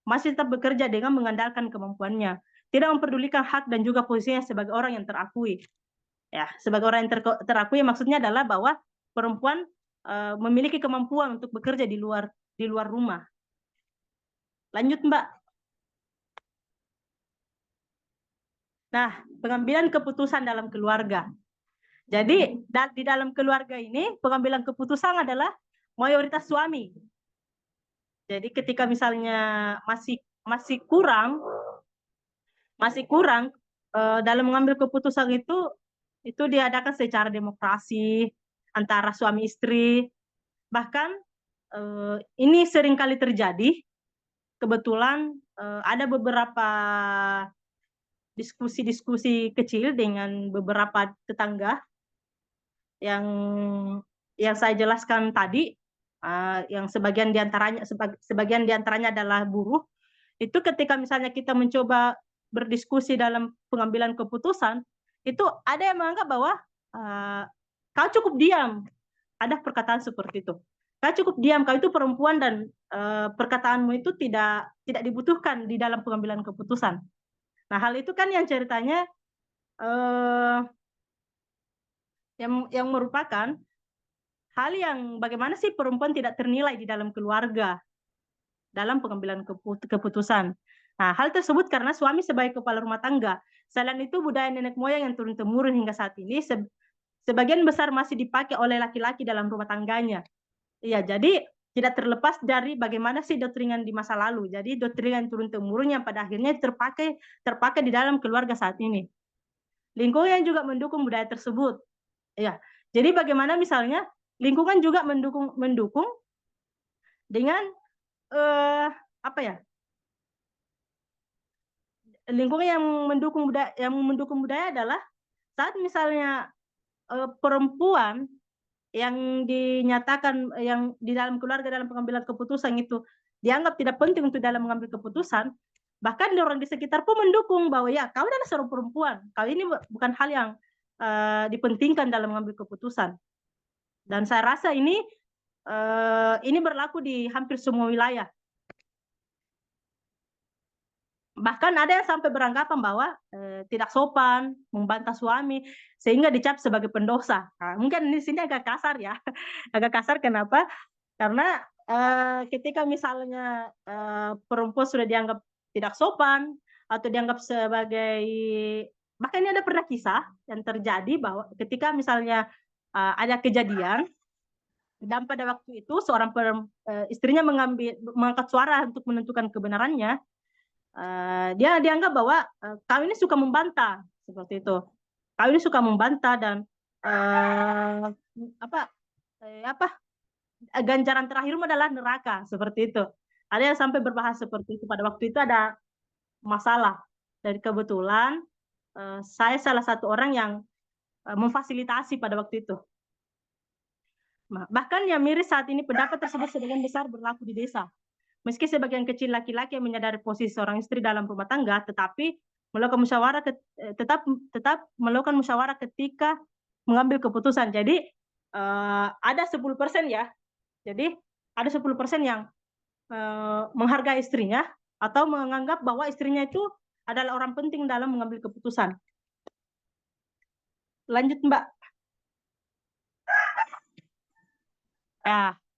Speaker 6: masih tetap bekerja dengan mengandalkan kemampuannya, tidak memperdulikan hak dan juga posisinya sebagai orang yang terakui. Ya, sebagai orang yang terakui maksudnya adalah bahwa perempuan memiliki kemampuan untuk bekerja di luar rumah. Lanjut, Mbak. Nah, pengambilan keputusan dalam keluarga. Jadi, di dalam keluarga ini, pengambilan keputusan adalah mayoritas suami. Jadi, ketika misalnya masih kurang dalam mengambil keputusan itu diadakan secara demokrasi antara suami istri. Bahkan ini sering kali terjadi. Kebetulan ada beberapa diskusi kecil dengan beberapa tetangga yang saya jelaskan tadi, yang sebagian diantaranya adalah buruh. Itu ketika misalnya kita mencoba berdiskusi dalam pengambilan keputusan, itu ada yang menganggap bahwa kau cukup diam. Ada perkataan seperti itu. Kau cukup diam, kau itu perempuan dan perkataanmu itu tidak dibutuhkan di dalam pengambilan keputusan. Nah, hal itu kan yang ceritanya yang merupakan hal yang bagaimana sih perempuan tidak ternilai di dalam keluarga dalam pengambilan keputusan. Nah, hal tersebut karena suami sebagai kepala rumah tangga. Selain itu, budaya nenek moyang yang turun-temurun hingga saat ini sebagian besar masih dipakai oleh laki-laki dalam rumah tangganya. Iya, jadi tidak terlepas dari bagaimana sih doktrin di masa lalu. Jadi doktrin turun-temurun yang pada akhirnya terpakai di dalam keluarga saat ini. Lingkungan juga mendukung budaya tersebut. Ya, jadi bagaimana misalnya lingkungan juga mendukung dengan apa ya? Lingkungan yang mendukung budaya adalah saat misalnya perempuan yang dinyatakan yang di dalam keluarga dalam pengambilan keputusan itu dianggap tidak penting untuk dalam mengambil keputusan, bahkan orang di sekitar pun mendukung bahwa ya kau adalah seorang perempuan, kau ini bukan hal yang dipentingkan dalam mengambil keputusan. Dan saya rasa ini berlaku di hampir semua wilayah. Bahkan ada yang sampai beranggapan bahwa tidak sopan membantah suami sehingga dicap sebagai pendosa. Nah, mungkin di sini agak kasar ya, agak kasar kenapa? Karena ketika misalnya perempuan sudah dianggap tidak sopan atau dianggap sebagai, bahkan ini ada pernah kisah yang terjadi bahwa ketika misalnya ada kejadian dan pada waktu itu seorang istrinya mengangkat suara untuk menentukan kebenarannya. Dia dianggap bahwa kau ini suka membantah seperti itu. Kau ini suka membantah dan ganjaran terakhirmu adalah neraka seperti itu. Ada yang sampai berbahas seperti itu. Pada waktu itu ada masalah. Dan kebetulan saya salah satu orang yang memfasilitasi pada waktu itu. Bahkan yang miris saat ini pendapat tersebut sebagian besar berlaku di desa. Meski sebagian kecil laki-laki yang menyadari posisi seorang istri dalam rumah tangga, tetapi melakukan musyawarah tetap melakukan musyawarah ketika mengambil keputusan. Jadi ada 10% ya. Jadi ada 10% yang menghargai istrinya atau menganggap bahwa istrinya itu adalah orang penting dalam mengambil keputusan. Lanjut, Mbak.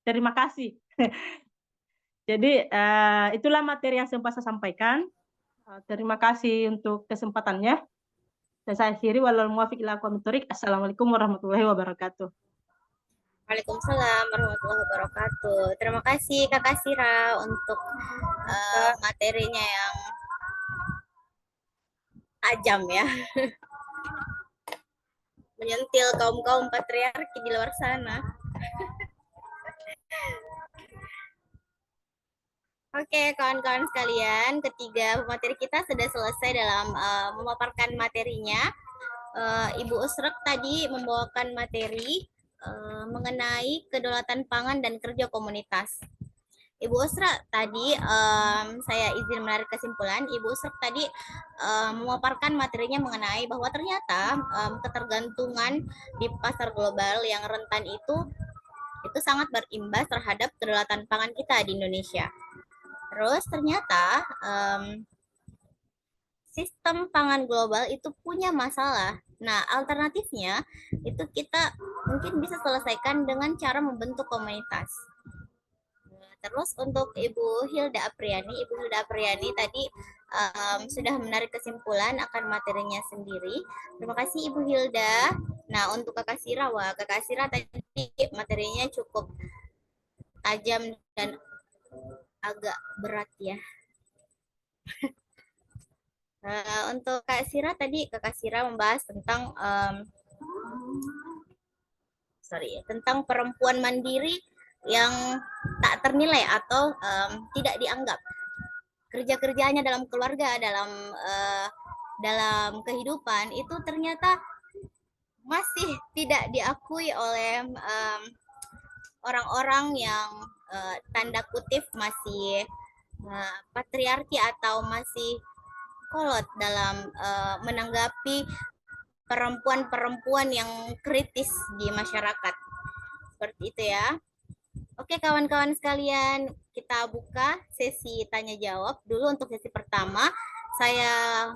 Speaker 6: Terima kasih. Jadi itulah materi yang sempat saya sampaikan. Terima kasih untuk kesempatannya. Dan saya akhiri walau muwafiq ila aqwamit thoriq. Assalamualaikum warahmatullahi wabarakatuh.
Speaker 2: Waalaikumsalam warahmatullahi wabarakatuh. Terima kasih Kakak Sira untuk materinya yang tajam ya. Menyentil kaum-kaum patriarki di luar sana. Oke, kawan-kawan sekalian, ketiga materi kita sudah selesai dalam memaparkan materinya. Ibu Usrek tadi membawakan materi mengenai kedaulatan pangan dan kerja komunitas. Ibu Usrek tadi, saya izin menarik kesimpulan, Ibu Usrek tadi memaparkan materinya mengenai bahwa ternyata ketergantungan di pasar global yang rentan itu sangat berimbas terhadap kedaulatan pangan kita di Indonesia. Terus ternyata sistem pangan global itu punya masalah. Nah, alternatifnya itu kita mungkin bisa selesaikan dengan cara membentuk komunitas. Terus untuk Ibu Hilda Apriani tadi sudah menarik kesimpulan akan materinya sendiri. Terima kasih Ibu Hilda. Nah, untuk Kakak Sira, Kakak Sira tadi materinya cukup tajam dan agak berat ya. Untuk Kak Sira tadi, Kakak Sira membahas tentang tentang perempuan mandiri yang tak ternilai atau tidak dianggap. Kerja-kerjanya dalam keluarga, dalam kehidupan itu ternyata masih tidak diakui oleh orang-orang yang tanda kutip masih patriarki atau masih kolot dalam menanggapi perempuan-perempuan yang kritis di masyarakat. Seperti itu ya. Oke kawan-kawan sekalian, kita buka sesi tanya jawab dulu. Untuk sesi pertama saya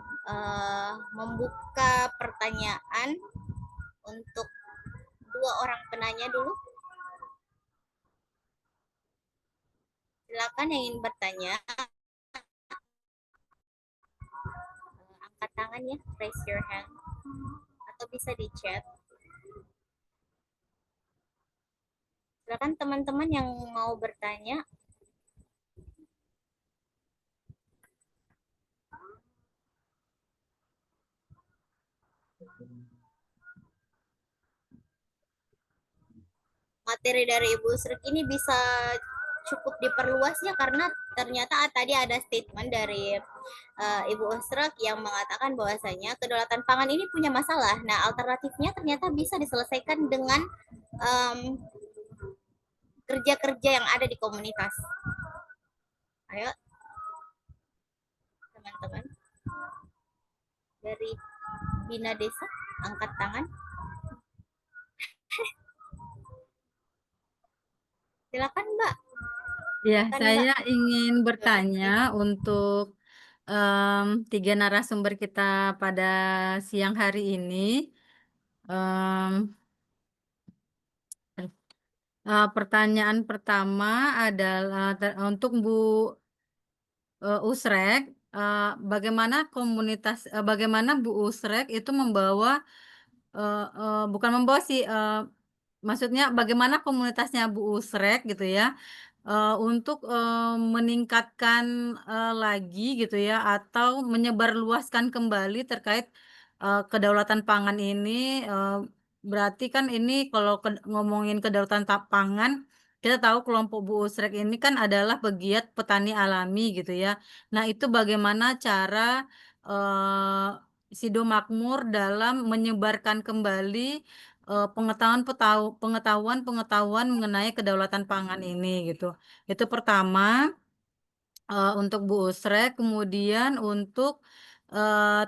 Speaker 2: membuka pertanyaan untuk 2 orang penanya dulu. Silakan yang ingin bertanya tangan ya, raise your hand. Atau bisa di chat. Silakan teman-teman yang mau bertanya. Materi dari Ibu Srek ini bisa cukup diperluas ya, karena ternyata tadi ada statement dari Ibu Srek yang mengatakan bahwasanya kedaulatan pangan ini punya masalah. Nah, alternatifnya ternyata bisa diselesaikan dengan kerja-kerja yang ada di komunitas. Ayo, teman-teman dari Bina Desa, angkat tangan. Silakan Mbak.
Speaker 1: Ya,
Speaker 2: Kan,
Speaker 1: saya
Speaker 2: Mbak.
Speaker 1: ingin bertanya untuk 3 narasumber kita pada siang hari ini. Em, Pertanyaan pertama adalah untuk Bu Usrek, bagaimana Bu Usrek itu membawa, bukan membawa sih, maksudnya bagaimana komunitasnya Bu Usrek gitu ya, untuk meningkatkan lagi gitu ya, atau menyebarluaskan kembali terkait kedaulatan pangan ini. Berarti kan ini kalau ngomongin kedaulatan pangan, kita tahu kelompok Bu Usrek ini kan adalah pegiat petani alami gitu ya. Nah, itu bagaimana cara eh, Sido Makmur dalam menyebarkan kembali pengetahuan mengenai kedaulatan pangan ini gitu. Itu pertama untuk Bu Usrek, kemudian untuk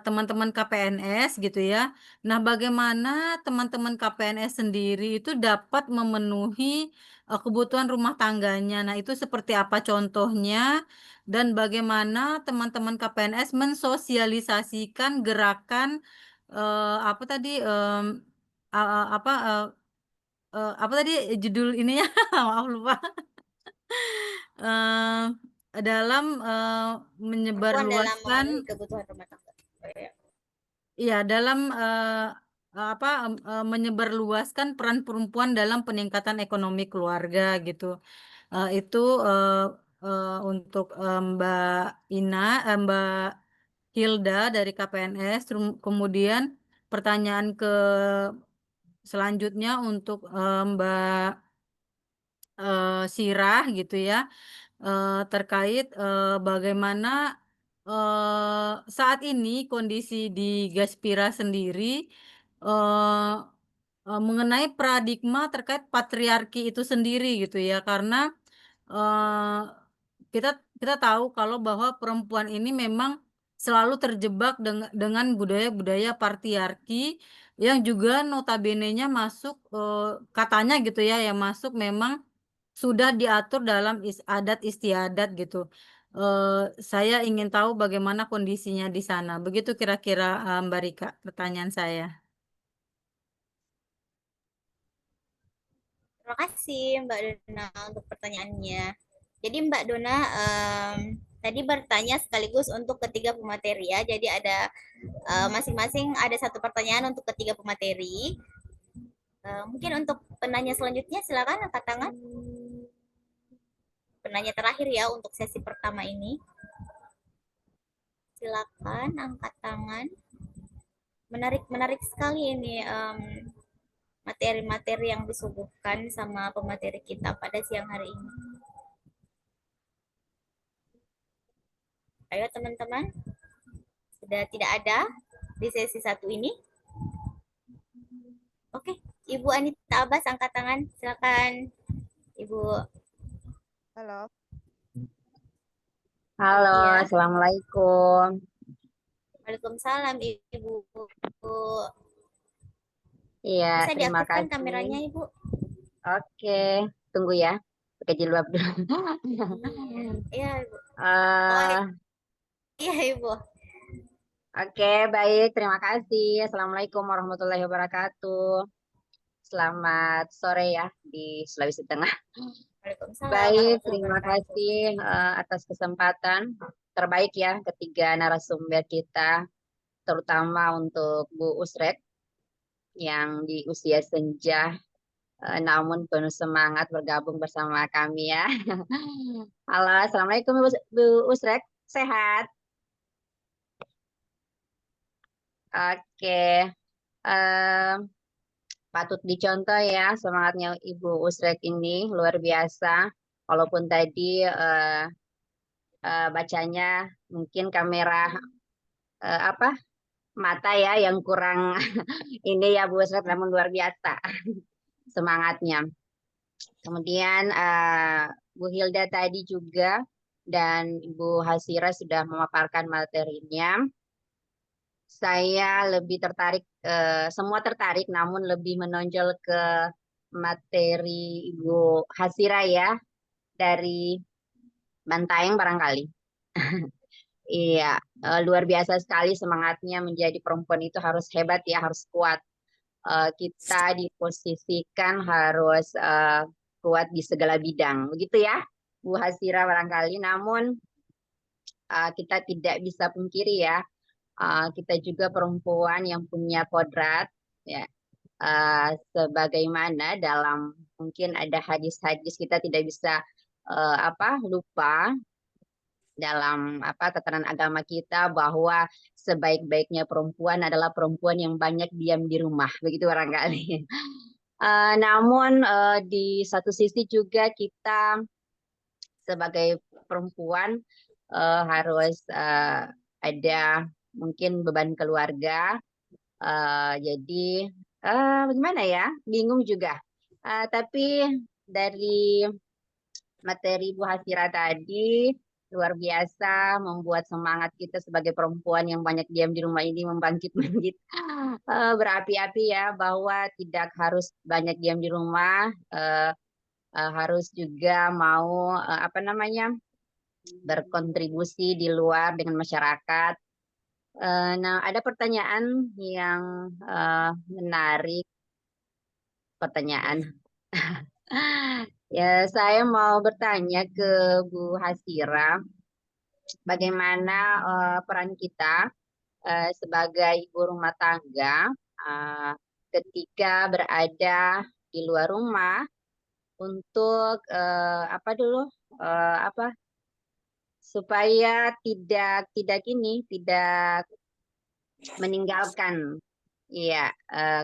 Speaker 1: teman-teman KPNS gitu ya. Nah, bagaimana teman-teman KPNS sendiri itu dapat memenuhi kebutuhan rumah tangganya. Nah, itu seperti apa contohnya dan bagaimana teman-teman KPNS mensosialisasikan gerakan apa tadi apa apa tadi judul ininya maaf lupa. Dalam
Speaker 2: Perempuan dalam
Speaker 1: menyebarluaskan,
Speaker 2: memenuhi kebutuhan rumah tangga.
Speaker 1: ya dalam apa menyebarluaskan peran perempuan dalam peningkatan ekonomi keluarga gitu. Itu untuk Mbak Ina, Mbak Hilda dari KPNS. Kemudian pertanyaan selanjutnya untuk Mbak Sirah gitu ya. Terkait bagaimana saat ini kondisi di Gaspira sendiri eh, mengenai paradigma terkait patriarki itu sendiri gitu ya, karena eh, kita kita tahu kalau bahwa perempuan ini memang selalu terjebak dengan budaya-budaya patriarki yang juga notabene-nya masuk katanya gitu ya, yang masuk memang sudah diatur dalam adat istiadat gitu. Saya ingin tahu bagaimana kondisinya di sana. Begitu kira-kira Mbak Rika, pertanyaan saya.
Speaker 2: Terima kasih Mbak Dona untuk pertanyaannya. Jadi Mbak Dona tadi bertanya sekaligus untuk ketiga pemateri ya. Jadi ada masing-masing ada satu pertanyaan untuk ketiga pemateri. Mungkin untuk penanya selanjutnya silakan angkat tangan. Penanya terakhir ya untuk sesi pertama ini. Silakan angkat tangan. Menarik sekali ini materi-materi yang disuguhkan sama pemateri kita pada siang hari ini. Ayo teman-teman, sudah tidak ada di sesi satu ini. Oke, Ibu Anita Abbas angkat tangan, silakan Ibu.
Speaker 4: Halo. Halo,
Speaker 2: Iya.
Speaker 4: Assalamualaikum.
Speaker 2: Waalaikumsalam Ibu.
Speaker 4: Iya,
Speaker 2: Bisa
Speaker 4: terima
Speaker 2: diaktifkan
Speaker 4: kasih.
Speaker 2: kameranya Ibu?
Speaker 4: Oke, tunggu ya. Pakai jilbab dulu.
Speaker 2: Iya Ibu.
Speaker 4: Eh,
Speaker 2: Iya Ibu.
Speaker 4: Oke, baik. Terima kasih. Assalamualaikum warahmatullahi wabarakatuh. Selamat sore ya di Sulawesi Tengah.
Speaker 2: Waalaikumsalam
Speaker 4: Baik,
Speaker 2: warahmatullahi
Speaker 4: terima
Speaker 2: wabarakatuh.
Speaker 4: kasih atas kesempatan terbaik ya ketiga narasumber kita. terutama untuk Bu Usrek yang di usia senja namun penuh semangat bergabung bersama kami ya. Halo, Assalamualaikum Bu Usrek, sehat? Oke, patut dicontoh ya semangatnya Ibu Usrek ini luar biasa. Walaupun tadi bacanya mungkin kamera mata ya yang kurang ini ya Bu Usrek, namun luar biasa semangatnya. Kemudian Bu Hilda tadi juga dan Ibu Hasira sudah memaparkan materinya. Saya lebih tertarik, semua tertarik, namun lebih menonjol ke materi Ibu Hasira ya, dari Bantaeng barangkali. Iya, luar biasa sekali semangatnya, menjadi perempuan itu harus hebat ya, harus kuat. Kita diposisikan harus kuat di segala bidang, begitu ya Bu Hasira barangkali. Namun kita tidak bisa pungkiri ya, kita juga perempuan yang punya kodrat ya, sebagaimana dalam mungkin ada hadis-hadis, kita tidak bisa lupa dalam tatanan agama kita bahwa sebaik-baiknya perempuan adalah perempuan yang banyak diam di rumah, begitu barangkali. Namun di satu sisi juga kita sebagai perempuan harus ada mungkin beban keluarga, jadi bagaimana ya, bingung juga. Tapi dari materi Bu Hasira tadi luar biasa, membuat semangat kita sebagai perempuan yang banyak diam di rumah ini membangkit-bangkit, berapi-api ya, bahwa tidak harus banyak diam di rumah, harus juga mau berkontribusi di luar dengan masyarakat. Nah, ada pertanyaan yang menarik, pertanyaan. Ya, saya mau bertanya ke Bu Hasira, bagaimana peran kita sebagai ibu rumah tangga ketika berada di luar rumah untuk supaya tidak meninggalkan ya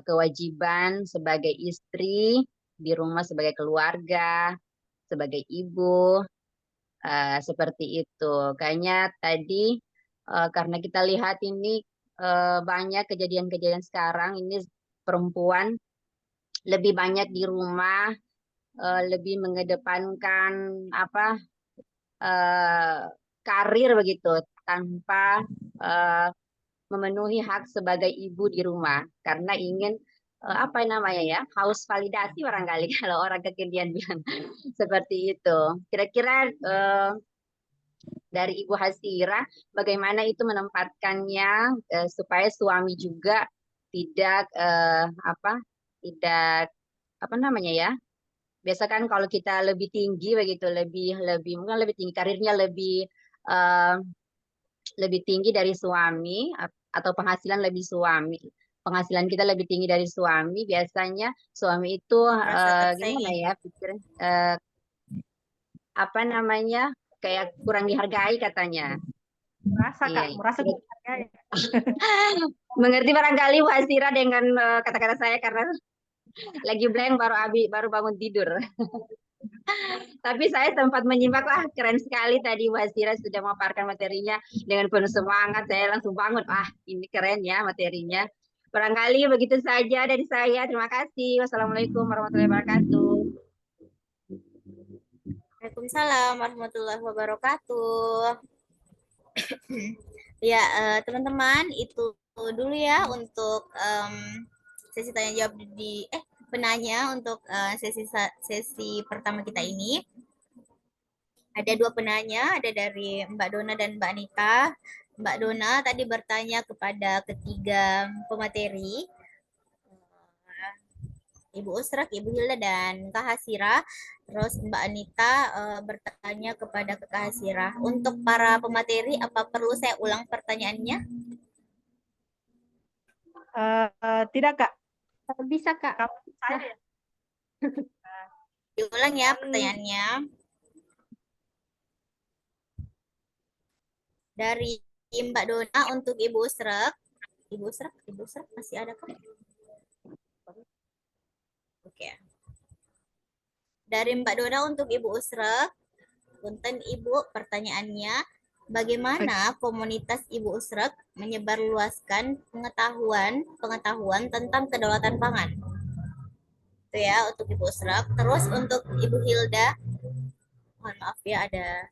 Speaker 4: kewajiban sebagai istri di rumah, sebagai keluarga, sebagai ibu, seperti itu. Kayaknya tadi karena kita lihat ini banyak kejadian-kejadian sekarang ini, perempuan lebih banyak di rumah, lebih mengedepankan karir begitu, tanpa memenuhi hak sebagai ibu di rumah, karena ingin haus validasi barangkali kalau orang kekinian bilang seperti itu. Kira-kira dari Ibu Hasira, bagaimana itu menempatkannya supaya suami juga tidak biasa kan kalau kita lebih tinggi begitu, mungkin lebih tinggi karirnya, lebih tinggi dari suami, atau penghasilan kita lebih tinggi dari suami, biasanya suami itu kayak kurang dihargai katanya.
Speaker 6: Merasa dihargai.
Speaker 4: Mengerti barangkali Bu Hasira dengan kata-kata saya, karena lagi blank, baru bangun tidur. Tapi saya sempat menyimak, keren sekali tadi Bu Hasira sudah memaparkan materinya dengan penuh semangat. Saya langsung bangun, ini keren ya materinya. Barangkali begitu saja dari saya. Terima kasih. Wassalamualaikum warahmatullahi wabarakatuh.
Speaker 2: Waalaikumsalam warahmatullahi wabarakatuh. Ya, teman-teman, itu dulu ya untuk sesi tanya jawab penanya untuk sesi pertama kita ini. Ada 2 penanya, ada dari Mbak Dona dan Mbak Anita. Mbak Dona tadi bertanya kepada ketiga pemateri, Ibu Usrek, Ibu Hilda, dan Kak Hasira. Terus Mbak Anita bertanya kepada Kak Hasira. Untuk para pemateri, apa perlu saya ulang pertanyaannya?
Speaker 6: Tidak, Kak.
Speaker 5: Bisa, Kak.
Speaker 6: Kamu saya ya?
Speaker 2: Diulang ya pertanyaannya. Dari Mbak Dona untuk Ibu Usrek. Ibu Usrek masih ada kan? Oke. Dari Mbak Dona untuk Ibu Usrek. Punten Ibu, pertanyaannya, bagaimana komunitas Ibu Usrek menyebarluaskan pengetahuan tentang kedaulatan pangan? Itu ya untuk Ibu Usrek. Terus untuk Ibu Hilda, mohon maaf ya ada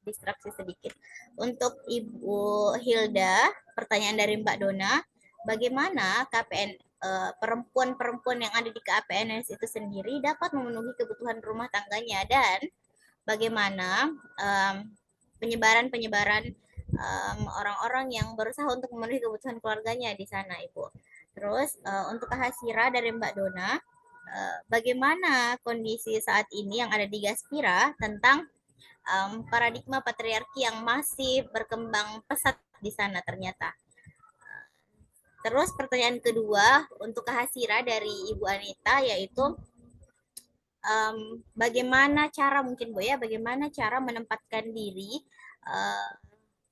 Speaker 2: distraksi sedikit. Untuk Ibu Hilda, pertanyaan dari Mbak Dona, bagaimana KPN perempuan-perempuan yang ada di KPNS itu sendiri dapat memenuhi kebutuhan rumah tangganya, dan bagaimana penyebaran orang-orang yang berusaha untuk memenuhi kebutuhan keluarganya di sana, Ibu. Terus untuk Kak Hasira dari Mbak Dona, bagaimana kondisi saat ini yang ada di Gaspira tentang paradigma patriarki yang masih berkembang pesat di sana ternyata. Terus pertanyaan kedua untuk Kak Hasira dari Ibu Anita, yaitu bagaimana cara mungkin Bu ya, bagaimana cara menempatkan diri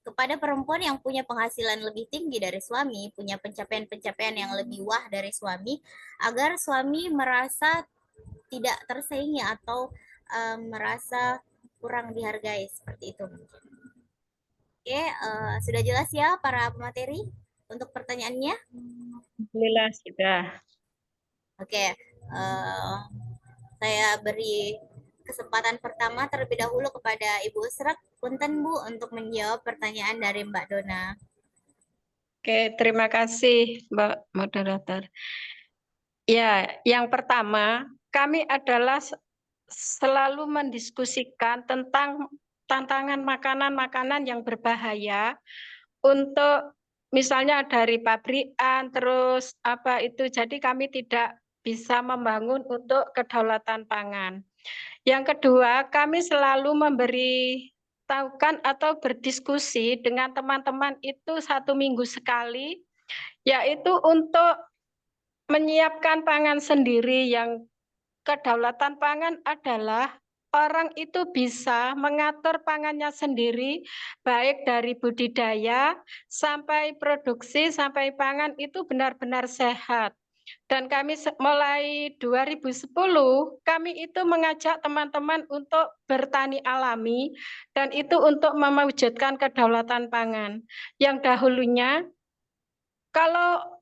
Speaker 2: kepada perempuan yang punya penghasilan lebih tinggi dari suami, punya pencapaian-pencapaian yang lebih wah dari suami, agar suami merasa tidak tersaingi atau merasa kurang dihargai, seperti itu mungkin. Oke, sudah jelas ya para pemateri untuk pertanyaannya?
Speaker 3: Alhamdulillah sudah.
Speaker 2: Oke, saya beri kesempatan pertama terlebih dahulu kepada Ibu Usrek. Punten Bu untuk menjawab pertanyaan dari Mbak Dona.
Speaker 3: Oke, terima kasih Mbak Moderator. Ya, yang pertama, kami adalah selalu mendiskusikan tentang tantangan makanan-makanan yang berbahaya untuk misalnya dari pabrikan, terus apa itu, jadi kami tidak bisa membangun untuk kedaulatan pangan. Yang kedua, kami selalu memberitahukan atau berdiskusi dengan teman-teman itu 1 minggu sekali, yaitu untuk menyiapkan pangan sendiri. Yang kedaulatan pangan adalah orang itu bisa mengatur pangannya sendiri, baik dari budidaya sampai produksi, sampai pangan itu benar-benar sehat. Dan kami mulai 2010, kami itu mengajak teman-teman untuk bertani alami, dan itu untuk mewujudkan kedaulatan pangan. Yang dahulunya, kalau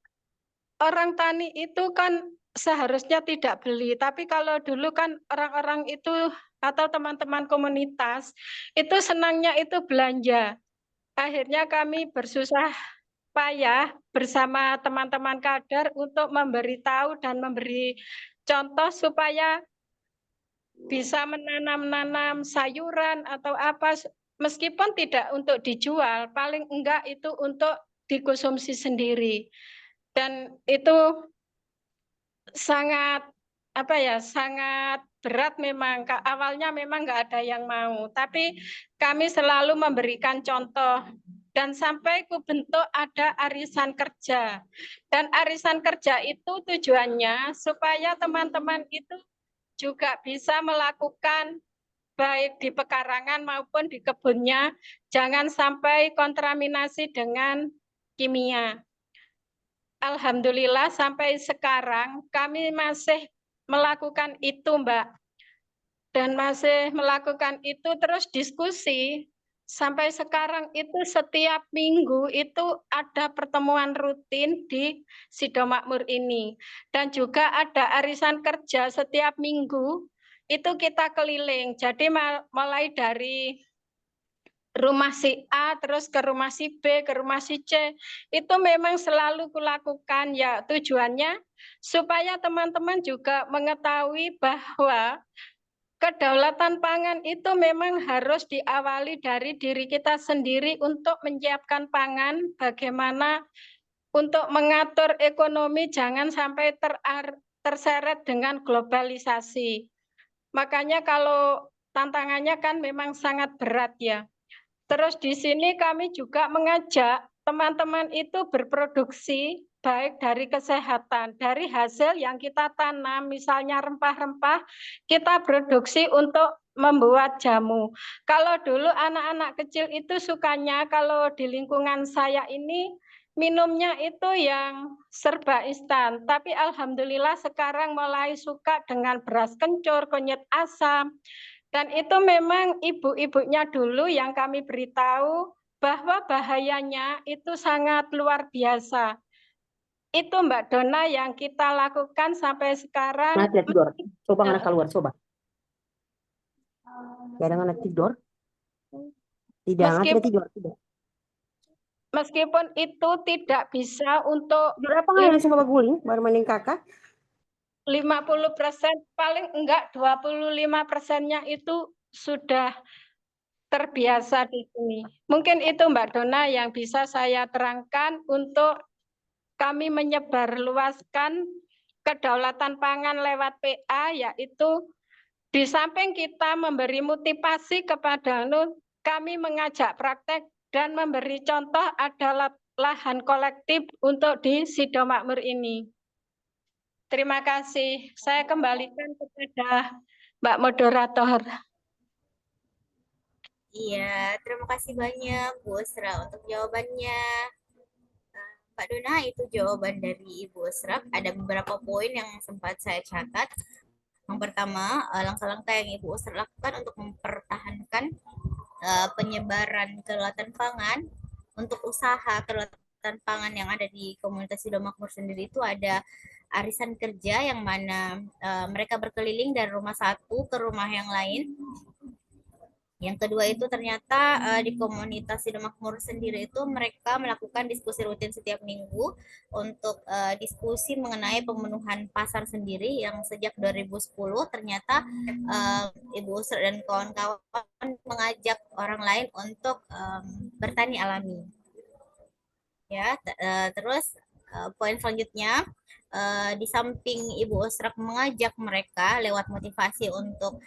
Speaker 3: orang tani itu kan seharusnya tidak beli, tapi kalau dulu kan orang-orang itu atau teman-teman komunitas itu senangnya itu belanja. Akhirnya kami bersusah payah bersama teman-teman kader untuk memberitahu dan memberi contoh supaya bisa menanam sayuran atau apa, meskipun tidak untuk dijual, paling enggak itu untuk dikonsumsi sendiri. Dan itu sangat sangat berat memang. Awalnya memang nggak ada yang mau, tapi kami selalu memberikan contoh. Dan sampai kubentuk ada arisan kerja. Dan arisan kerja itu tujuannya supaya teman-teman itu juga bisa melakukan baik di pekarangan maupun di kebunnya, jangan sampai kontaminasi dengan kimia. Alhamdulillah sampai sekarang kami masih melakukan itu, Mbak. Dan masih melakukan itu terus diskusi. Sampai sekarang itu setiap minggu itu ada pertemuan rutin di Sidomakmur ini. Dan juga ada arisan kerja setiap minggu, itu kita keliling. Jadi mulai dari rumah si A, terus ke rumah si B, ke rumah si C, itu memang selalu kulakukan. Ya, tujuannya supaya teman-teman juga mengetahui bahwa kedaulatan pangan itu memang harus diawali dari diri kita sendiri untuk menyiapkan pangan, bagaimana untuk mengatur ekonomi jangan sampai terseret dengan globalisasi. Makanya kalau tantangannya kan memang sangat berat ya. Terus di sini kami juga mengajak teman-teman itu berproduksi baik dari kesehatan, dari hasil yang kita tanam, misalnya rempah-rempah, kita produksi untuk membuat jamu. Kalau dulu anak-anak kecil itu sukanya, kalau di lingkungan saya ini, minumnya itu yang serba instan. Tapi alhamdulillah sekarang mulai suka dengan beras kencur, kunyit asam. Dan itu memang ibu-ibunya dulu yang kami beritahu bahwa bahayanya itu sangat luar biasa. Itu Mbak Dona yang kita lakukan sampai sekarang.
Speaker 7: Anak tidak tidur. Coba anak keluar, coba. Ya, ada anak tidur. Tidak, anak tidak tidur. Tidak.
Speaker 3: Meskipun itu tidak bisa untuk
Speaker 7: Tidur apa nggak langsung bapak guling, baru mending kakak.
Speaker 3: 50%, paling enggak 25%-nya itu sudah terbiasa di sini. Mungkin itu Mbak Dona yang bisa saya terangkan untuk kami menyebarluaskan kedaulatan pangan lewat PA, yaitu di samping kita memberi motivasi kepada kami mengajak praktek dan memberi contoh adalah lahan kolektif untuk di Sidomakmur ini. Terima kasih. Saya kembalikan kepada Mbak Moderator.
Speaker 2: Iya, terima kasih banyak Bu Usra untuk jawabannya. Mbak Dona, itu jawaban dari Ibu Usra. Ada beberapa poin yang sempat saya catat. Yang pertama, langkah-langkah yang Ibu Usra lakukan untuk mempertahankan penyebaran kedaulatan pangan untuk usaha kedaulatan pangan yang ada di komunitas Sidomakmur sendiri itu ada arisan kerja yang mana mereka berkeliling dari rumah satu ke rumah yang lain. Yang kedua itu ternyata di komunitas Sidomakmur sendiri itu mereka melakukan diskusi rutin setiap minggu untuk diskusi mengenai pemenuhan pasar sendiri yang sejak 2010 ternyata Ibu Usra dan kawan-kawan mengajak orang lain untuk bertani alami. Ya, terus poin selanjutnya di samping Ibu Usrak mengajak mereka lewat motivasi untuk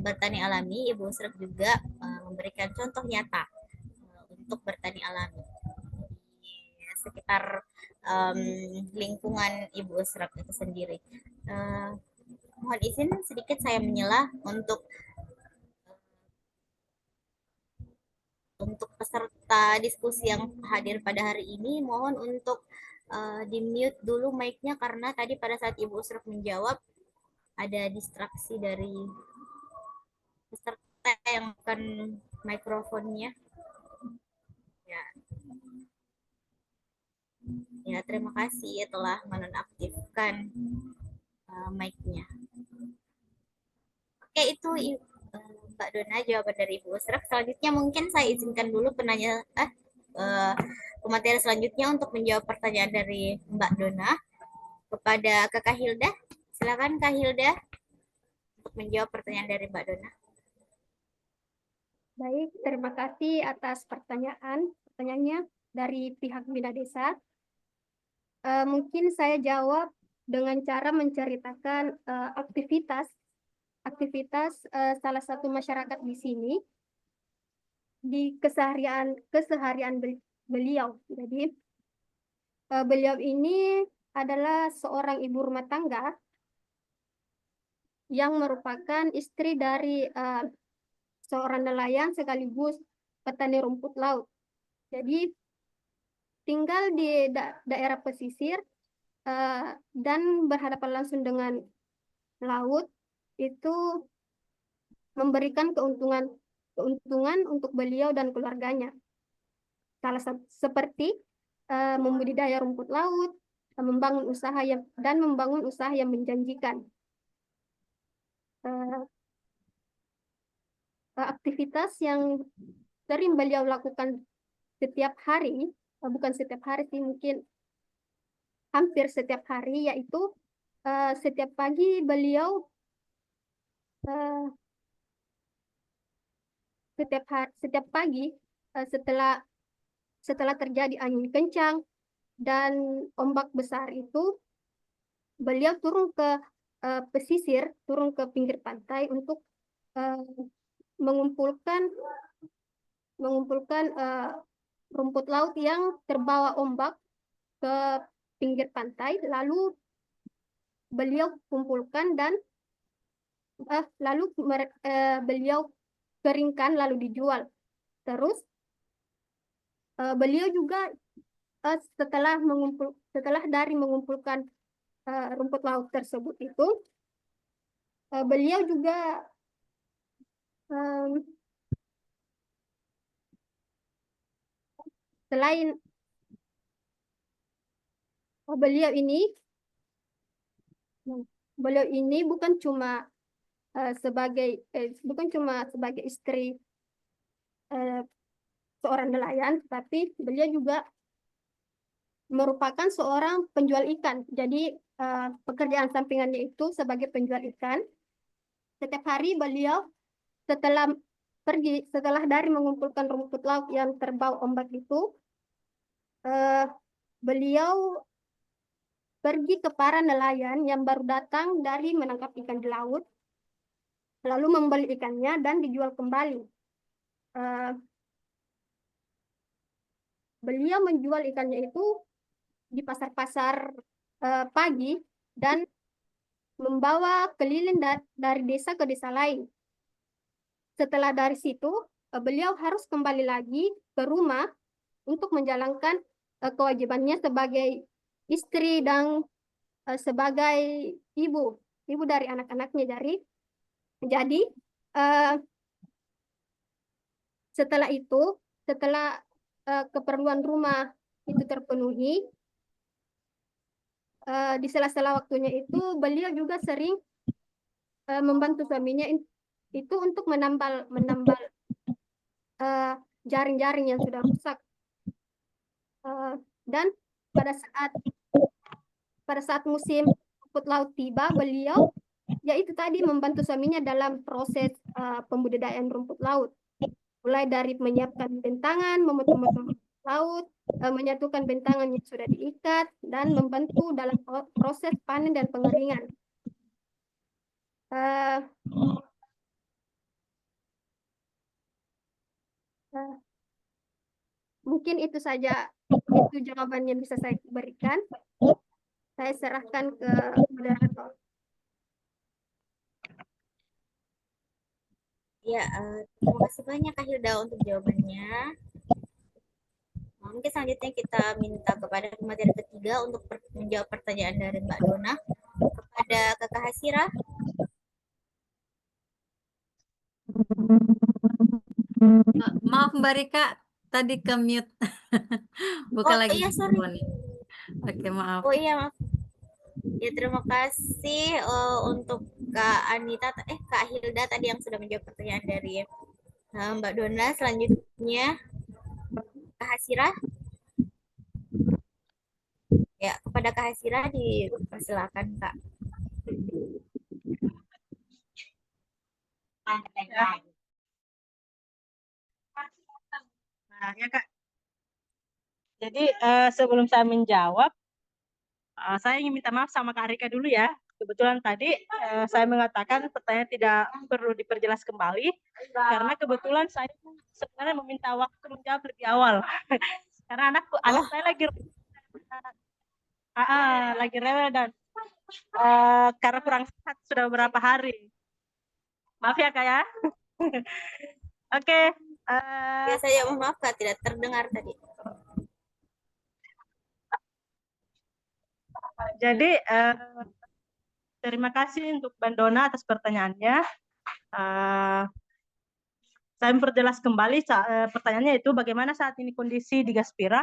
Speaker 2: bertani alami, Ibu Usrak juga memberikan contoh nyata untuk bertani alami di sekitar lingkungan Ibu Usrak itu sendiri. Mohon izin sedikit saya menyela untuk peserta diskusi yang hadir pada hari ini, mohon untuk di-mute dulu mic-nya karena tadi pada saat Ibu Usrak menjawab ada distraksi dari peserta yang bukan mikrofonnya. Ya. Ya, terima kasih telah menonaktifkan mic-nya. Oke, itu Mbak Dona jawaban dari Ibu Usrak. Selanjutnya mungkin saya izinkan dulu penanya pemateri selanjutnya untuk menjawab pertanyaan dari Mbak Dona kepada Kakak Hilda. Silakan Kak Hilda untuk menjawab pertanyaan dari Mbak Dona.
Speaker 5: Baik, terima kasih atas pertanyaannya dari pihak Bina Desa. Mungkin saya jawab dengan cara menceritakan aktivitas salah satu masyarakat di sini di keseharian beliau. Jadi beliau ini adalah seorang ibu rumah tangga yang merupakan istri dari seorang nelayan sekaligus petani rumput laut. Jadi tinggal di daerah pesisir dan berhadapan langsung dengan laut itu memberikan keuntungan untuk beliau dan keluarganya. Salah satu seperti membudidaya rumput laut, membangun usaha yang menjanjikan. Aktivitas yang sering beliau lakukan setiap hari, bukan setiap hari sih, mungkin hampir setiap hari, yaitu setiap pagi beliau setiap pagi setelah terjadi angin kencang dan ombak besar itu, beliau turun ke pesisir, turun ke pinggir pantai untuk mengumpulkan rumput laut yang terbawa ombak ke pinggir pantai, lalu beliau kumpulkan dan beliau keringkan lalu dijual. Terus beliau juga setelah dari mengumpulkan rumput laut tersebut itu, beliau juga selain beliau ini bukan cuma sebagai istri seorang nelayan, tapi beliau juga merupakan seorang penjual ikan. Jadi pekerjaan sampingannya itu sebagai penjual ikan. Setiap hari beliau setelah dari mengumpulkan rumput laut yang terbawa ombak itu, beliau pergi ke para nelayan yang baru datang dari menangkap ikan di laut, lalu membeli ikannya dan dijual kembali. Beliau menjual ikannya itu di pasar-pasar pagi dan membawa keliling dari desa ke desa lain. Setelah dari situ, beliau harus kembali lagi ke rumah untuk menjalankan kewajibannya sebagai istri dan sebagai ibu dari anak-anaknya. Jadi setelah keperluan rumah itu terpenuhi, di sela-sela waktunya itu beliau juga sering membantu suaminya itu untuk menambal jaring-jaring yang sudah rusak. Dan pada saat musim rumput laut tiba, beliau yaitu tadi membantu suaminya dalam proses pembudidayaan rumput laut, mulai dari menyiapkan bentangan, memotong-motong rumput laut, menyatukan bentangan yang sudah diikat, dan membantu dalam proses panen dan pengeringan. Mungkin itu saja, itu jawaban yang bisa saya berikan. Saya serahkan ke moderator.
Speaker 2: Ya, terima kasih banyak Kak Hilda untuk jawabannya. Mungkin selanjutnya kita minta kepada pemateri ketiga untuk menjawab pertanyaan dari Mbak Dona. Kepada Kakak Hasira.
Speaker 1: Maaf Mbak Rika, tadi ke mute. Buka lagi
Speaker 2: iya, sorry.
Speaker 1: Oke, maaf.
Speaker 2: Oh iya, maaf. Ya, terima kasih untuk Kak Anita, Kak Hilda tadi yang sudah menjawab pertanyaan dari Mbak Dona. Selanjutnya Kak Hasira. Ya, kepada Kak Hasira dipersilakan, Kak.
Speaker 6: Nah, ya Kak. Jadi sebelum saya menjawab, saya ingin minta maaf sama Kak Rika dulu ya. Kebetulan tadi saya mengatakan pertanyaan tidak perlu diperjelas kembali, karena kebetulan saya sebenarnya meminta waktu menjawab lebih awal. Karena anak saya lagi rewel dan karena kurang sehat sudah beberapa hari. Maaf ya Kak ya. Oke.
Speaker 2: Ya, saya mohon maaf Kak, tidak terdengar tadi.
Speaker 6: Jadi terima kasih untuk Mbak Dona atas pertanyaannya. Saya memperjelas kembali pertanyaannya itu bagaimana saat ini kondisi di Gaspira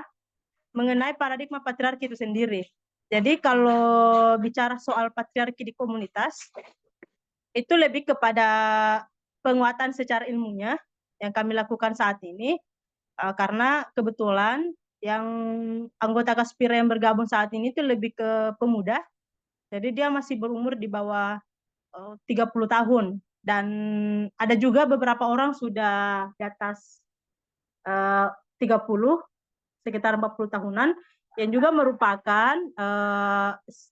Speaker 6: mengenai paradigma patriarki itu sendiri. Jadi kalau bicara soal patriarki di komunitas, itu lebih kepada penguatan secara ilmunya yang kami lakukan saat ini, karena kebetulan yang anggota Gaspira yang bergabung saat ini itu lebih ke pemuda, jadi dia masih berumur di bawah 30 tahun. Dan ada juga beberapa orang sudah di atas 30, sekitar 40 tahunan, yang juga merupakan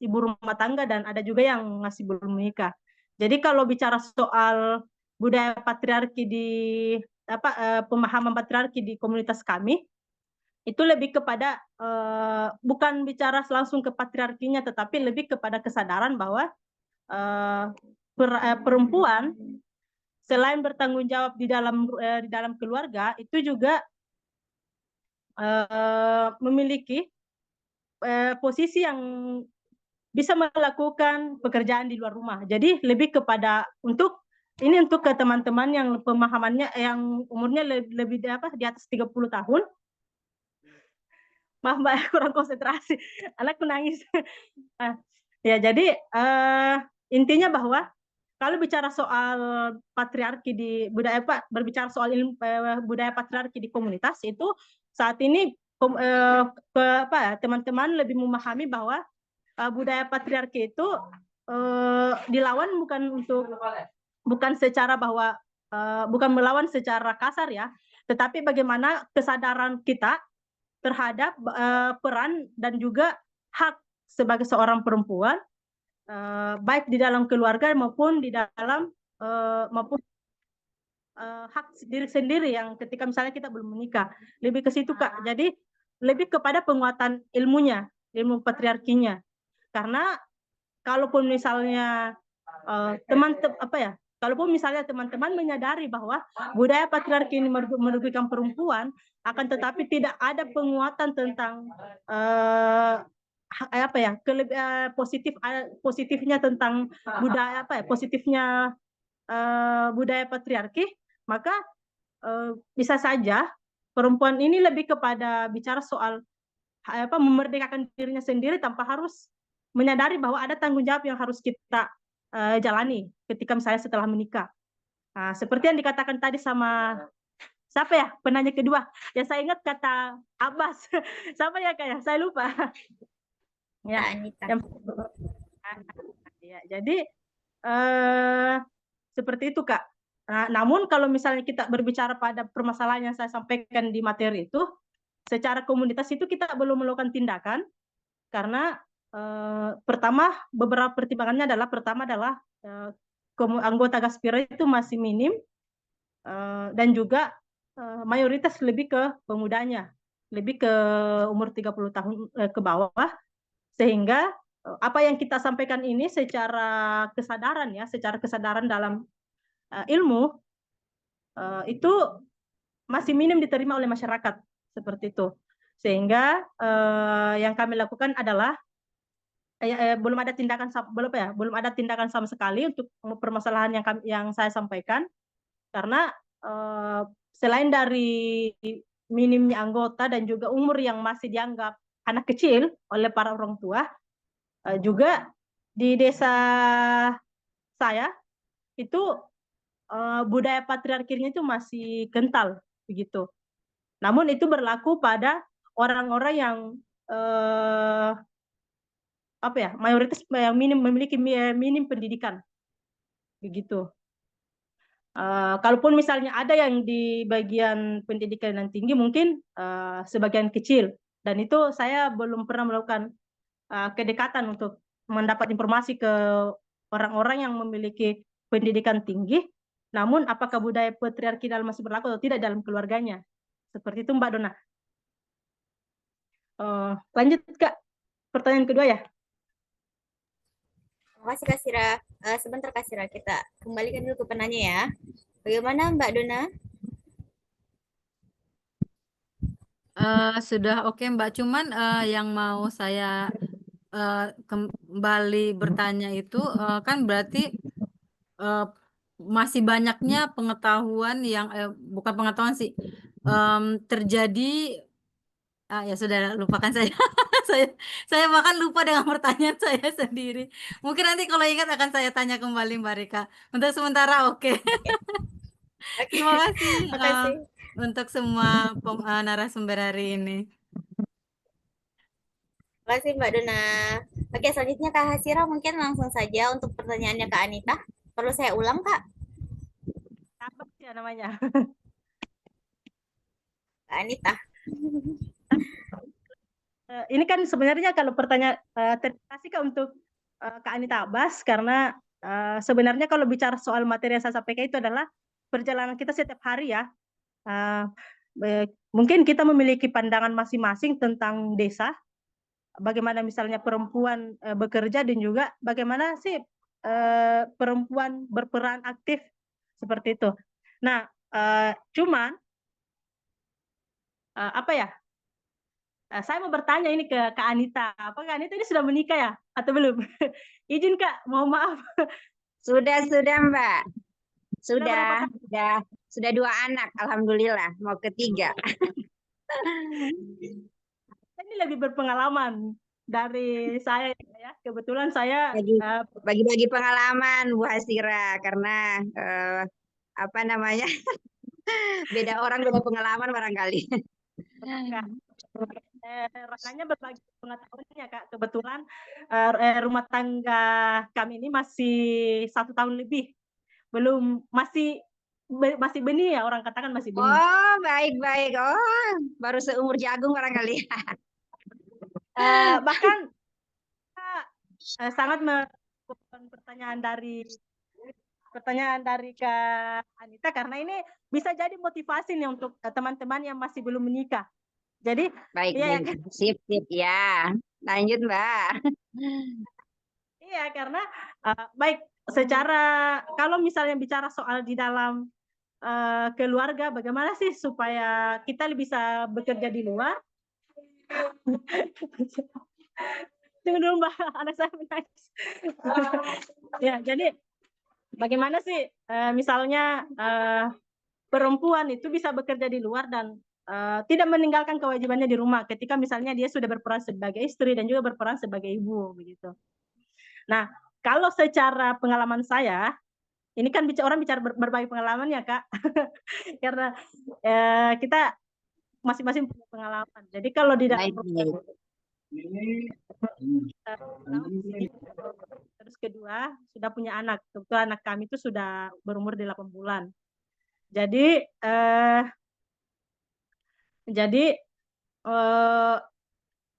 Speaker 6: ibu rumah tangga dan ada juga yang masih belum menikah. Jadi kalau bicara soal budaya patriarki pemahaman patriarki di komunitas kami, itu lebih kepada bukan bicara langsung ke patriarkinya, tetapi lebih kepada kesadaran bahwa perempuan selain bertanggung jawab di dalam keluarga, itu juga memiliki posisi yang bisa melakukan pekerjaan di luar rumah. Jadi lebih kepada untuk ke teman-teman yang pemahamannya yang umurnya lebih di atas 30 tahun. Maaf Mbak, kurang konsentrasi. Anakku nangis. Ya, jadi intinya bahwa kalau bicara soal patriarki di budaya berbicara soal budaya patriarki di komunitas itu saat ini teman-teman lebih memahami bahwa budaya patriarki itu dilawan bukan secara bahwa bukan melawan secara kasar ya, tetapi bagaimana kesadaran kita terhadap peran dan juga hak sebagai seorang perempuan baik di dalam keluarga maupun di dalam hak diri sendiri yang ketika misalnya kita belum menikah, lebih ke situ Kak. Jadi lebih kepada penguatan ilmunya, ilmu patriarkinya. Karena kalaupun misalnya kalaupun misalnya teman-teman menyadari bahwa budaya patriarki ini merugikan perempuan, akan tetapi tidak ada penguatan tentang positifnya tentang budaya positifnya budaya patriarki, maka bisa saja perempuan ini lebih kepada bicara soal memerdekakan dirinya sendiri tanpa harus menyadari bahwa ada tanggung jawab yang harus kita jalani ketika misalnya setelah menikah. Nah, seperti yang dikatakan tadi sama siapa ya penanya kedua, ya saya ingat kata Abbas. Siapa ya Kak ya? Saya lupa. Ya,
Speaker 2: Anita.
Speaker 6: Ya, jadi seperti itu Kak. Nah, namun kalau misalnya kita berbicara pada permasalahan yang saya sampaikan di materi itu, secara komunitas itu kita belum melakukan tindakan karena pertama beberapa pertimbangannya adalah anggota Gaspira itu masih minim dan juga mayoritas lebih ke pemudanya, lebih ke umur 30 tahun ke bawah, sehingga apa yang kita sampaikan ini secara kesadaran dalam ilmu itu masih minim diterima oleh masyarakat seperti itu, sehingga yang kami lakukan adalah belum ada tindakan sama sekali untuk permasalahan yang saya sampaikan, karena selain dari minimnya anggota dan juga umur yang masih dianggap anak kecil oleh para orang tua, juga di desa saya itu budaya patriarkinya itu masih kental begitu. Namun itu berlaku pada orang-orang yang mayoritas yang memiliki minim pendidikan begitu. Kalaupun misalnya ada yang di bagian pendidikan yang tinggi mungkin sebagian kecil, dan itu saya belum pernah melakukan kedekatan untuk mendapat informasi ke orang-orang yang memiliki pendidikan tinggi, namun apakah budaya patriarki masih berlaku atau tidak dalam keluarganya, seperti itu Mbak Dona. Lanjut Kak, pertanyaan kedua ya.
Speaker 2: Terima kasih Kak Sira. Sebentar Kak Sira, kita kembalikan dulu ke penanya ya. Bagaimana Mbak Dona?
Speaker 1: Sudah oke Mbak, cuman yang mau saya kembali bertanya itu kan berarti masih banyaknya pengetahuan yang bukan pengetahuan sih, terjadi ya sudah, lupakan saya. saya bahkan lupa dengan pertanyaan saya sendiri. Mungkin nanti kalau ingat akan saya tanya kembali Mbak Rika. Untuk sementara oke. Terima kasih
Speaker 2: Makasih.
Speaker 1: untuk semua narasumber hari ini.
Speaker 2: Terima kasih Mbak Dona. Oke, selanjutnya Kak Hasira mungkin langsung saja untuk pertanyaannya Kak Anita. Perlu saya ulang Kak?
Speaker 6: Apa sih namanya?
Speaker 2: Kak Anita.
Speaker 6: Ini kan sebenarnya kalau pertanyaan terima kasih Kak untuk Kak Anita Abbas, karena sebenarnya kalau bicara soal materi yang saya sampaikan itu adalah perjalanan kita setiap hari ya. mungkin kita memiliki pandangan masing-masing tentang desa, bagaimana misalnya perempuan bekerja dan juga bagaimana sih perempuan berperan aktif seperti itu. Nah, cuman apa ya? Saya mau bertanya ini ke Kak Anita. Apa Kak Anita ini sudah menikah ya atau belum? Izin Kak, mohon maaf.
Speaker 4: Sudah Mbak.
Speaker 6: Sudah berapa
Speaker 4: Sudah, sudah 2 anak, alhamdulillah, mau ketiga.
Speaker 6: Ini lebih berpengalaman dari saya ya. Kebetulan saya
Speaker 4: Bagi-bagi pengalaman Bu Hasira, karena apa namanya, beda orang beda pengalaman barangkali.
Speaker 6: Rasanya berbagi pengetahuan ya Kak. Kebetulan rumah tangga kami ini masih 1 tahun lebih, belum masih benih ya, orang katakan masih benih.
Speaker 4: Oh, baik-baik. Oh, baru seumur jagung barangkali.
Speaker 6: Bahkan sangat pertanyaan dari Kak Anita, karena ini bisa jadi motivasi nih untuk teman-teman yang masih belum menikah. Jadi
Speaker 4: Baik,
Speaker 6: ya,
Speaker 4: sip ya. Lanjut Mbak.
Speaker 6: Iya, karena baik secara kalau misalnya bicara soal di dalam keluarga, bagaimana sih supaya kita bisa bekerja di luar? Tunggu dulu Mbak, anak saya menangis. Ya, jadi bagaimana sih misalnya perempuan itu bisa bekerja di luar dan tidak meninggalkan kewajibannya di rumah ketika misalnya dia sudah berperan sebagai istri dan juga berperan sebagai ibu begitu. Nah, kalau secara pengalaman saya, ini kan orang bicara berbagi pengalaman ya Kak, karena kita masing-masing punya pengalaman. Jadi kalau di dalam terus kedua sudah punya anak, kebetulan anak kami itu sudah berumur 8 bulan. Jadi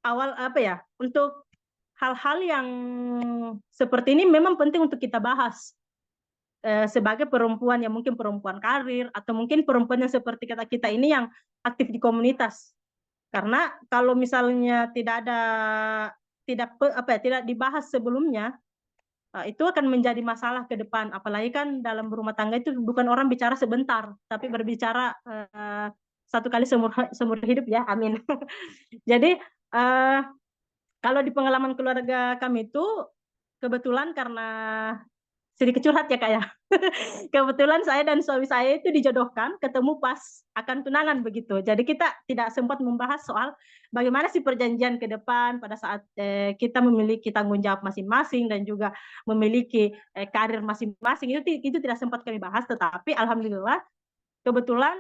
Speaker 6: awal apa ya, untuk hal-hal yang seperti ini memang penting untuk kita bahas sebagai perempuan yang mungkin perempuan karir atau mungkin perempuan yang seperti kita ini yang aktif di komunitas. Karena kalau misalnya tidak dibahas sebelumnya, itu akan menjadi masalah ke depan. Apalagi kan dalam rumah tangga itu bukan orang bicara sebentar, tapi berbicara 1 kali seumur hidup ya, amin. Jadi kalau di pengalaman keluarga kami itu kebetulan karena sedikit curhat ya Kak ya. Kebetulan saya dan suami saya itu dijodohkan, ketemu pas akan tunangan begitu. Jadi kita tidak sempat membahas soal bagaimana sih perjanjian ke depan pada saat kita memiliki tanggung jawab masing-masing dan juga memiliki karir masing-masing, itu tidak sempat kami bahas. Tetapi alhamdulillah kebetulan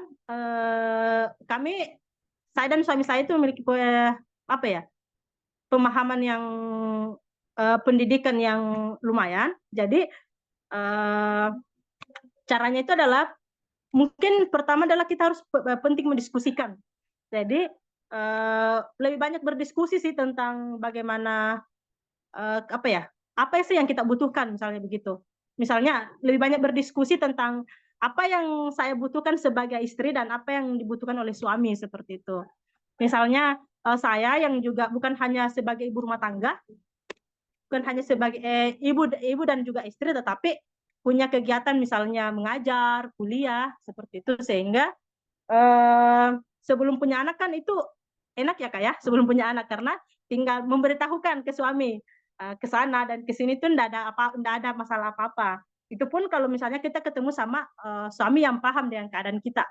Speaker 6: saya dan suami saya itu memiliki pemahaman yang pendidikan yang lumayan. Jadi caranya itu adalah mungkin pertama adalah kita harus penting mendiskusikan. Jadi lebih banyak berdiskusi sih tentang bagaimana apa sih yang kita butuhkan misalnya begitu. Misalnya lebih banyak berdiskusi tentang apa yang saya butuhkan sebagai istri dan apa yang dibutuhkan oleh suami seperti itu. Misalnya saya yang juga bukan hanya sebagai ibu rumah tangga, bukan hanya sebagai ibu dan juga istri, tetapi punya kegiatan misalnya mengajar, kuliah, seperti itu. Sehingga sebelum punya anak kan itu enak ya Kak ya, sebelum punya anak, karena tinggal memberitahukan ke suami ke sana dan ke sini tuh enggak ada masalah apa-apa. Itu pun kalau misalnya kita ketemu sama suami yang paham dengan keadaan kita.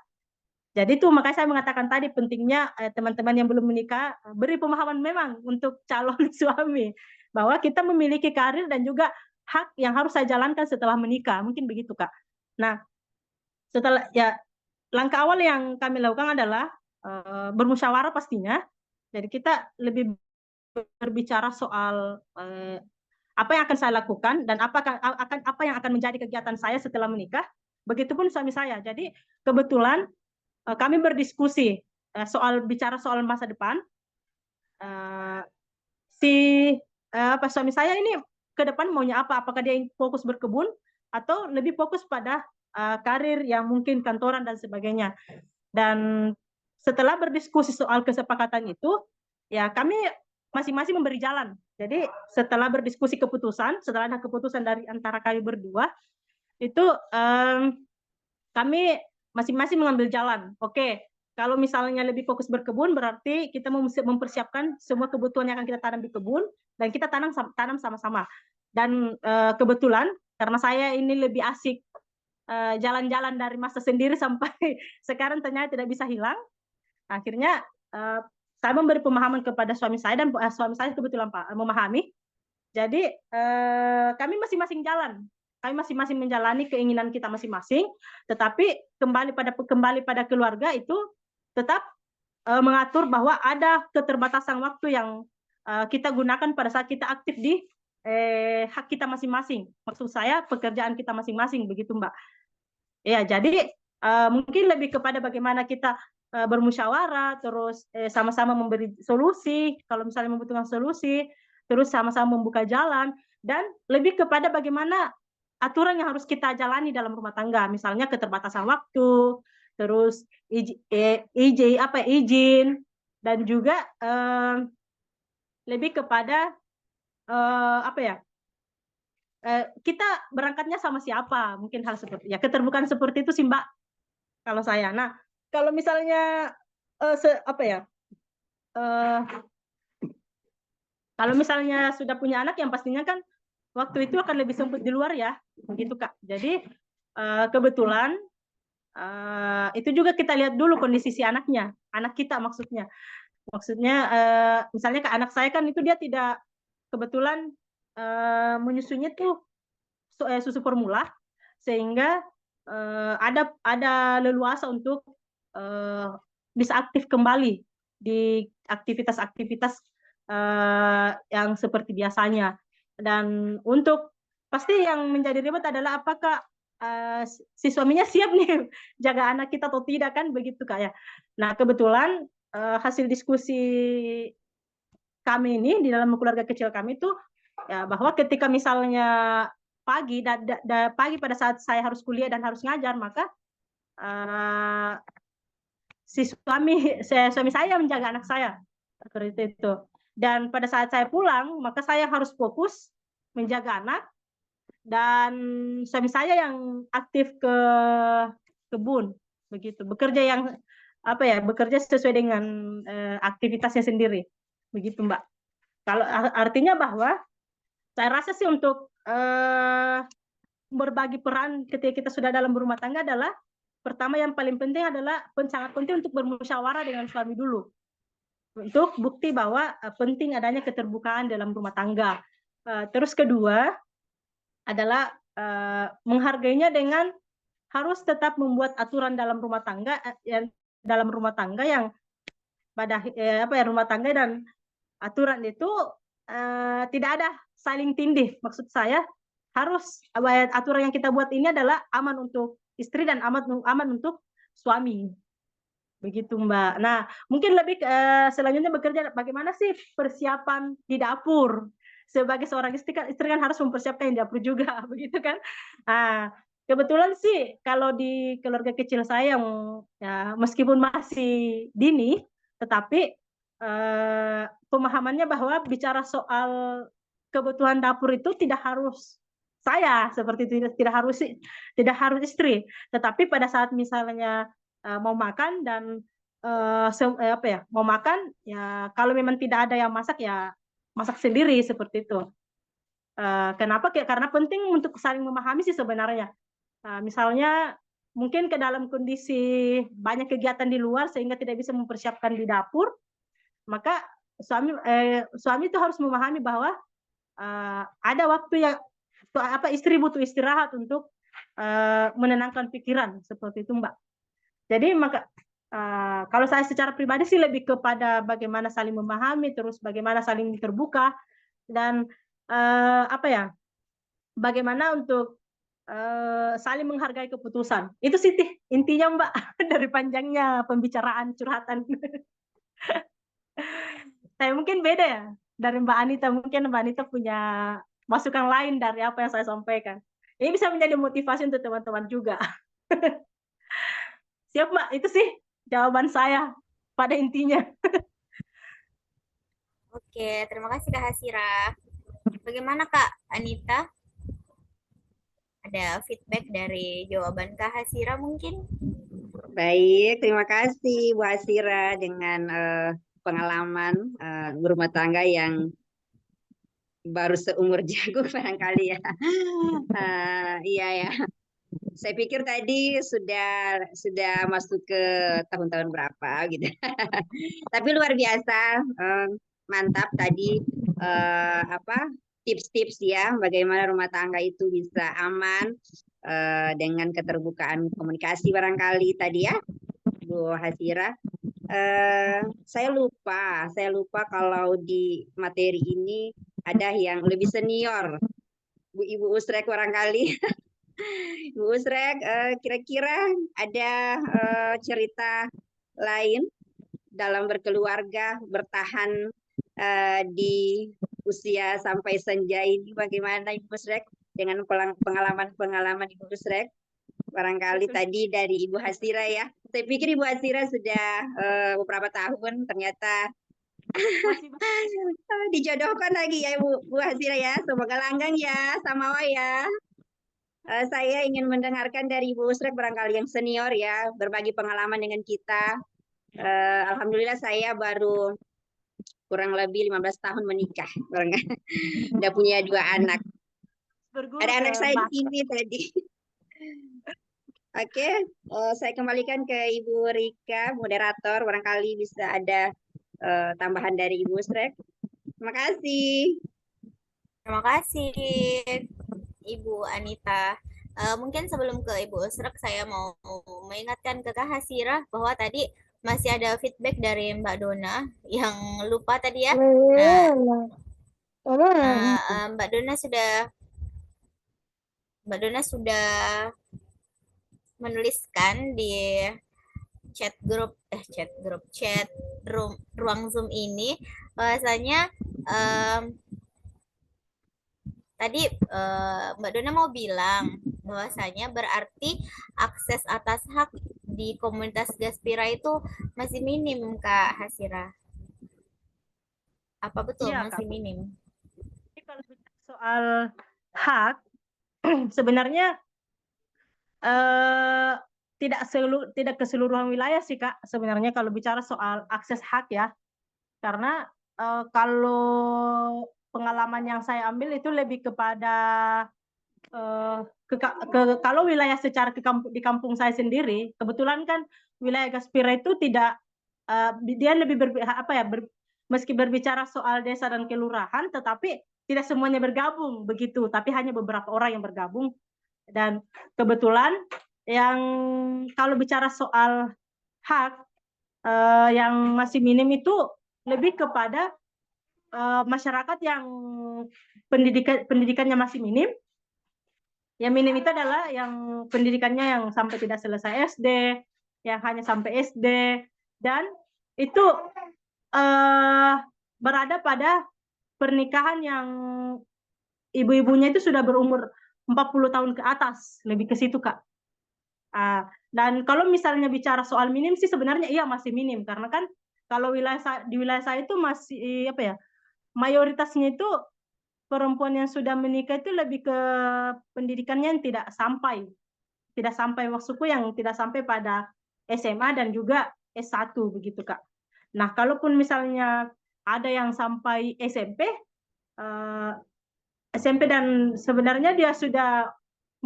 Speaker 6: Jadi itu makanya saya mengatakan tadi pentingnya teman-teman yang belum menikah beri pemahaman memang untuk calon suami bahwa kita memiliki karir dan juga hak yang harus saya jalankan setelah menikah, mungkin begitu Kak. Nah, setelah ya langkah awal yang kami lakukan adalah bermusyawarah pastinya. Jadi kita lebih berbicara soal apa yang akan saya lakukan dan apa yang akan menjadi kegiatan saya setelah menikah. Begitupun suami saya. Jadi kebetulan kami berdiskusi bicara soal masa depan. Suami saya ini ke depan maunya apa? Apakah dia fokus berkebun atau lebih fokus pada karir yang mungkin kantoran dan sebagainya. Dan setelah berdiskusi soal kesepakatan itu, ya kami masing-masing memberi jalan. Jadi setelah berdiskusi keputusan, setelah ada keputusan dari antara kami berdua, itu kami masing-masing mengambil jalan. Oke, kalau misalnya lebih fokus berkebun, berarti kita mempersiapkan semua kebutuhan yang akan kita tanam di kebun, dan kita tanam sama-sama. Dan kebetulan, karena saya ini lebih asik jalan-jalan dari masa sendiri sampai sekarang ternyata tidak bisa hilang, akhirnya saya memberi pemahaman kepada suami saya, dan suami saya kebetulan Pak memahami. Jadi kami masing-masing jalan, kami masing-masing menjalani keinginan kita masing-masing, tetapi kembali pada keluarga itu tetap mengatur bahwa ada keterbatasan waktu yang kita gunakan pada saat kita aktif di hak kita masing-masing. Maksud saya pekerjaan kita masing-masing, begitu Mbak. Ya, jadi mungkin lebih kepada bagaimana kita bermusyawarah, terus sama-sama memberi solusi, kalau misalnya membutuhkan solusi, terus sama-sama membuka jalan, dan lebih kepada bagaimana aturan yang harus kita jalani dalam rumah tangga, misalnya keterbatasan waktu, terus izin, dan juga lebih kepada kita berangkatnya sama siapa, mungkin hal seperti ya keterbukaan seperti itu sih Mbak kalau saya. Nah, kalau misalnya kalau misalnya sudah punya anak, yang pastinya kan waktu itu akan lebih sempit di luar ya, begitu Kak. Jadi kebetulan itu juga kita lihat dulu kondisi si anaknya, anak kita maksudnya misalnya ke anak saya kan itu dia tidak kebetulan menyusunya tuh susu formula, sehingga ada leluasa untuk bisa aktif kembali di aktivitas-aktivitas yang seperti biasanya. Dan untuk pasti yang menjadi ribet adalah apakah si suaminya siap nih jaga anak kita atau tidak, kan begitu Kak ya. Nah, kebetulan hasil diskusi kami ini di dalam keluarga kecil kami itu ya, bahwa ketika misalnya pagi pada saat saya harus kuliah dan harus ngajar, maka suami saya menjaga anak saya seperti itu. Dan pada saat saya pulang, maka saya harus fokus menjaga anak, dan suami saya yang aktif ke kebun, begitu. Bekerja sesuai dengan aktivitasnya sendiri, begitu Mbak. Kalau artinya bahwa saya rasa sih untuk berbagi peran ketika kita sudah dalam berumah tangga adalah, pertama yang paling penting adalah sangat penting untuk bermusyawarah dengan suami dulu, untuk bukti bahwa penting adanya keterbukaan dalam rumah tangga. Terus kedua adalah menghargainya dengan harus tetap membuat aturan dalam rumah tangga yang pada rumah tangga dan aturan itu tidak ada saling tindih. Maksud saya harus aturan yang kita buat ini adalah aman untuk istri dan aman untuk suami, begitu Mbak. Nah, mungkin lebih selanjutnya bekerja bagaimana sih persiapan di dapur. Sebagai seorang istri kan harus mempersiapkan di dapur juga, begitu kan. Nah, kebetulan sih kalau di keluarga kecil saya yang ya, meskipun masih dini, tetapi pemahamannya bahwa bicara soal kebutuhan dapur itu tidak harus saya, seperti itu, tidak harus istri, tetapi pada saat misalnya mau makan dan mau makan ya, kalau memang tidak ada yang masak ya masak sendiri, seperti itu. Kenapa? Karena penting untuk saling memahami sih sebenarnya. Misalnya mungkin ke dalam kondisi banyak kegiatan di luar sehingga tidak bisa mempersiapkan di dapur, maka suami itu harus memahami bahwa ada waktu yang istri butuh istirahat untuk menenangkan pikiran, seperti itu Mbak. Jadi kalau saya secara pribadi sih lebih kepada bagaimana saling memahami, terus bagaimana saling terbuka, dan bagaimana untuk saling menghargai keputusan. Itu sih intinya Mbak dari panjangnya pembicaraan curhatan. Saya mungkin beda ya dari Mbak Anita. Mungkin Mbak Anita punya masukan lain dari apa yang saya sampaikan. Ini bisa menjadi motivasi untuk teman-teman juga. Siap Mbak, itu sih jawaban saya. pada intinya.
Speaker 2: Oke, terima kasih Kak Hasira. Bagaimana Kak Anita? Ada feedback dari jawaban Kak Hasira mungkin?
Speaker 4: Baik, terima kasih Bu Hasira dengan pengalaman berumah tangga yang baru seumur jagung barangkali ya. Iya ya. Saya pikir tadi sudah masuk ke tahun-tahun berapa gitu. Tapi luar biasa, mantap tadi apa tips-tips ya bagaimana rumah tangga itu bisa aman dengan keterbukaan komunikasi barangkali tadi ya Bu Hasira. Saya lupa kalau di materi ini ada yang lebih senior, Bu Ibu Usrek barangkali. Bu Usrek, kira-kira ada cerita lain dalam berkeluarga, bertahan di usia sampai senja ini bagaimana Ibu Usrek dengan pengalaman-pengalaman Ibu Usrek? Barangkali tadi dari Ibu Hasira ya. Saya pikir Ibu Hasira sudah beberapa tahun, ternyata dijodohkan lagi ya Bu Hasira ya. Semoga langgeng ya, Samawa ya. Saya ingin mendengarkan dari Ibu Usrek barangkali yang senior ya, berbagi pengalaman dengan kita. Alhamdulillah saya baru kurang lebih 15 tahun menikah. Udah punya 2 anak.
Speaker 6: Berguru
Speaker 4: Ada anak
Speaker 6: ke
Speaker 4: saya di
Speaker 6: Mas.
Speaker 4: sini tadi. Oke, saya kembalikan ke Ibu Rika, moderator. Barangkali bisa ada tambahan dari Ibu Usrek. Terima kasih.
Speaker 2: Terima kasih Ibu Anita. Mungkin sebelum ke Ibu Usrek, saya mau mengingatkan ke Kak Hasira bahwa tadi masih ada feedback dari Mbak Dona yang lupa tadi ya. Nah, Mbak Dona sudah menuliskan di chat ruang Zoom ini bahwasanya tadi Mbak Dona mau bilang bahwasanya berarti akses atas hak di komunitas Gaspira itu masih minim Kak Hasira. Apa betul
Speaker 6: Iya,
Speaker 2: masih
Speaker 6: Kak.
Speaker 2: minim?
Speaker 6: Jadi kalau bicara soal hak, sebenarnya tidak keseluruhan wilayah sih Kak. Sebenarnya kalau bicara soal akses hak ya, karena kalau pengalaman yang saya ambil itu lebih kepada kalau wilayah secara di kampung saya sendiri, kebetulan kan wilayah Gaspira itu tidak dia lebih meski berbicara soal desa dan kelurahan, tetapi tidak semuanya bergabung begitu, tapi hanya beberapa orang yang bergabung. Dan kebetulan yang kalau bicara soal hak yang masih minim itu lebih kepada masyarakat yang pendidikannya masih minim. Yang minim itu adalah yang pendidikannya yang sampai tidak selesai SD, yang hanya sampai SD, dan itu berada pada pernikahan yang ibu-ibunya itu sudah berumur 40 tahun ke atas, lebih ke situ Kak. Dan kalau misalnya bicara soal minim sih sebenarnya iya masih minim, karena kan kalau di wilayah saya itu masih mayoritasnya itu perempuan yang sudah menikah itu lebih ke pendidikannya yang tidak sampai maksudku yang tidak sampai pada SMA dan juga S1 begitu Kak. Nah, kalaupun misalnya ada yang sampai SMP dan sebenarnya dia sudah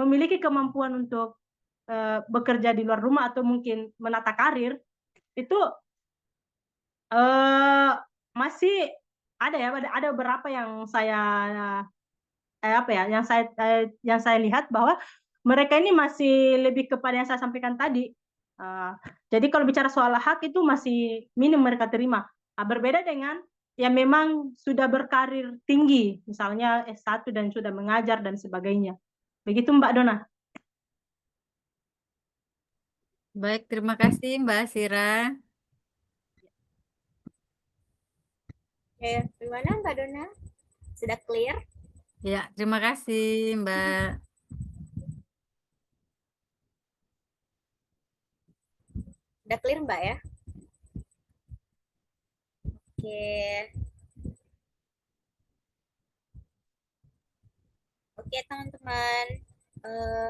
Speaker 6: memiliki kemampuan untuk bekerja di luar rumah atau mungkin menata karir, itu masih ada ya, ada beberapa yang saya yang saya lihat bahwa mereka ini masih lebih kepada yang saya sampaikan tadi. Jadi kalau bicara soal hak itu masih minim mereka terima. Berbeda dengan yang memang sudah berkarir tinggi, misalnya S1 dan sudah mengajar dan sebagainya. Begitu Mbak Dona.
Speaker 1: Baik, terima kasih Mbak Sira.
Speaker 2: Oke, gimana Mbak Dona? Sudah clear?
Speaker 1: Ya, terima kasih Mbak.
Speaker 2: Udah clear Mbak ya? Oke. Oke, teman-teman. Eh,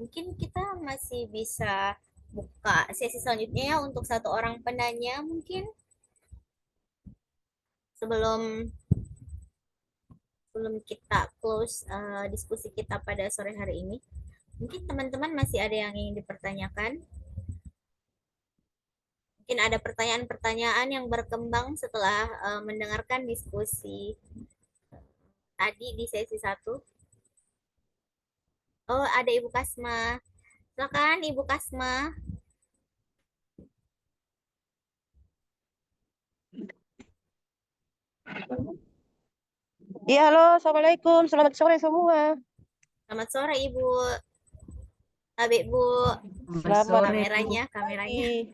Speaker 2: mungkin kita masih bisa buka sesi selanjutnya ya untuk satu orang penanya mungkin sebelum sebelum kita close diskusi kita pada sore hari ini. Mungkin teman-teman masih ada yang ingin dipertanyakan. Mungkin ada pertanyaan-pertanyaan yang berkembang setelah mendengarkan diskusi tadi di sesi 1. Oh, ada Ibu Kasma. Silakan Ibu Kasma.
Speaker 7: Iya, halo, Assalamualaikum. Selamat sore semua.
Speaker 2: Selamat sore Ibu. Abe Bu.
Speaker 7: Selamat
Speaker 2: Kameranya.
Speaker 7: pagi.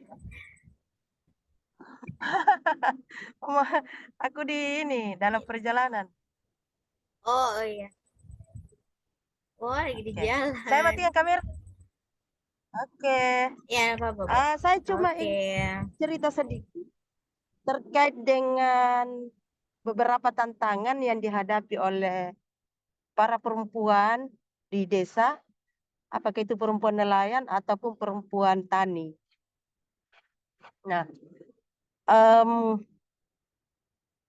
Speaker 7: Aku di ini dalam perjalanan.
Speaker 2: Oh, iya. Oh, lagi di
Speaker 7: Oke.
Speaker 2: jalan.
Speaker 7: Saya matikan kamera. Oke.
Speaker 2: Ya, apa-apa, Bu.
Speaker 7: Saya cuma
Speaker 2: Oke.
Speaker 7: ingin cerita sedikit terkait dengan beberapa tantangan yang dihadapi oleh para perempuan di desa, apakah itu perempuan nelayan ataupun perempuan tani. Nah,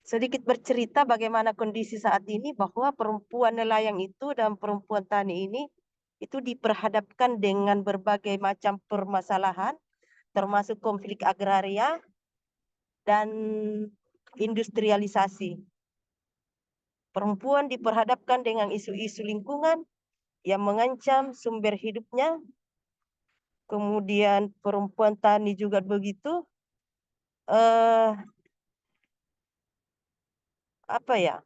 Speaker 7: sedikit bercerita bagaimana kondisi saat ini bahwa perempuan nelayan itu dan perempuan tani ini itu diperhadapkan dengan berbagai macam permasalahan, termasuk konflik agraria dan industrialisasi. Perempuan diperhadapkan dengan isu-isu lingkungan yang mengancam sumber hidupnya. Kemudian perempuan tani juga begitu. Apa ya?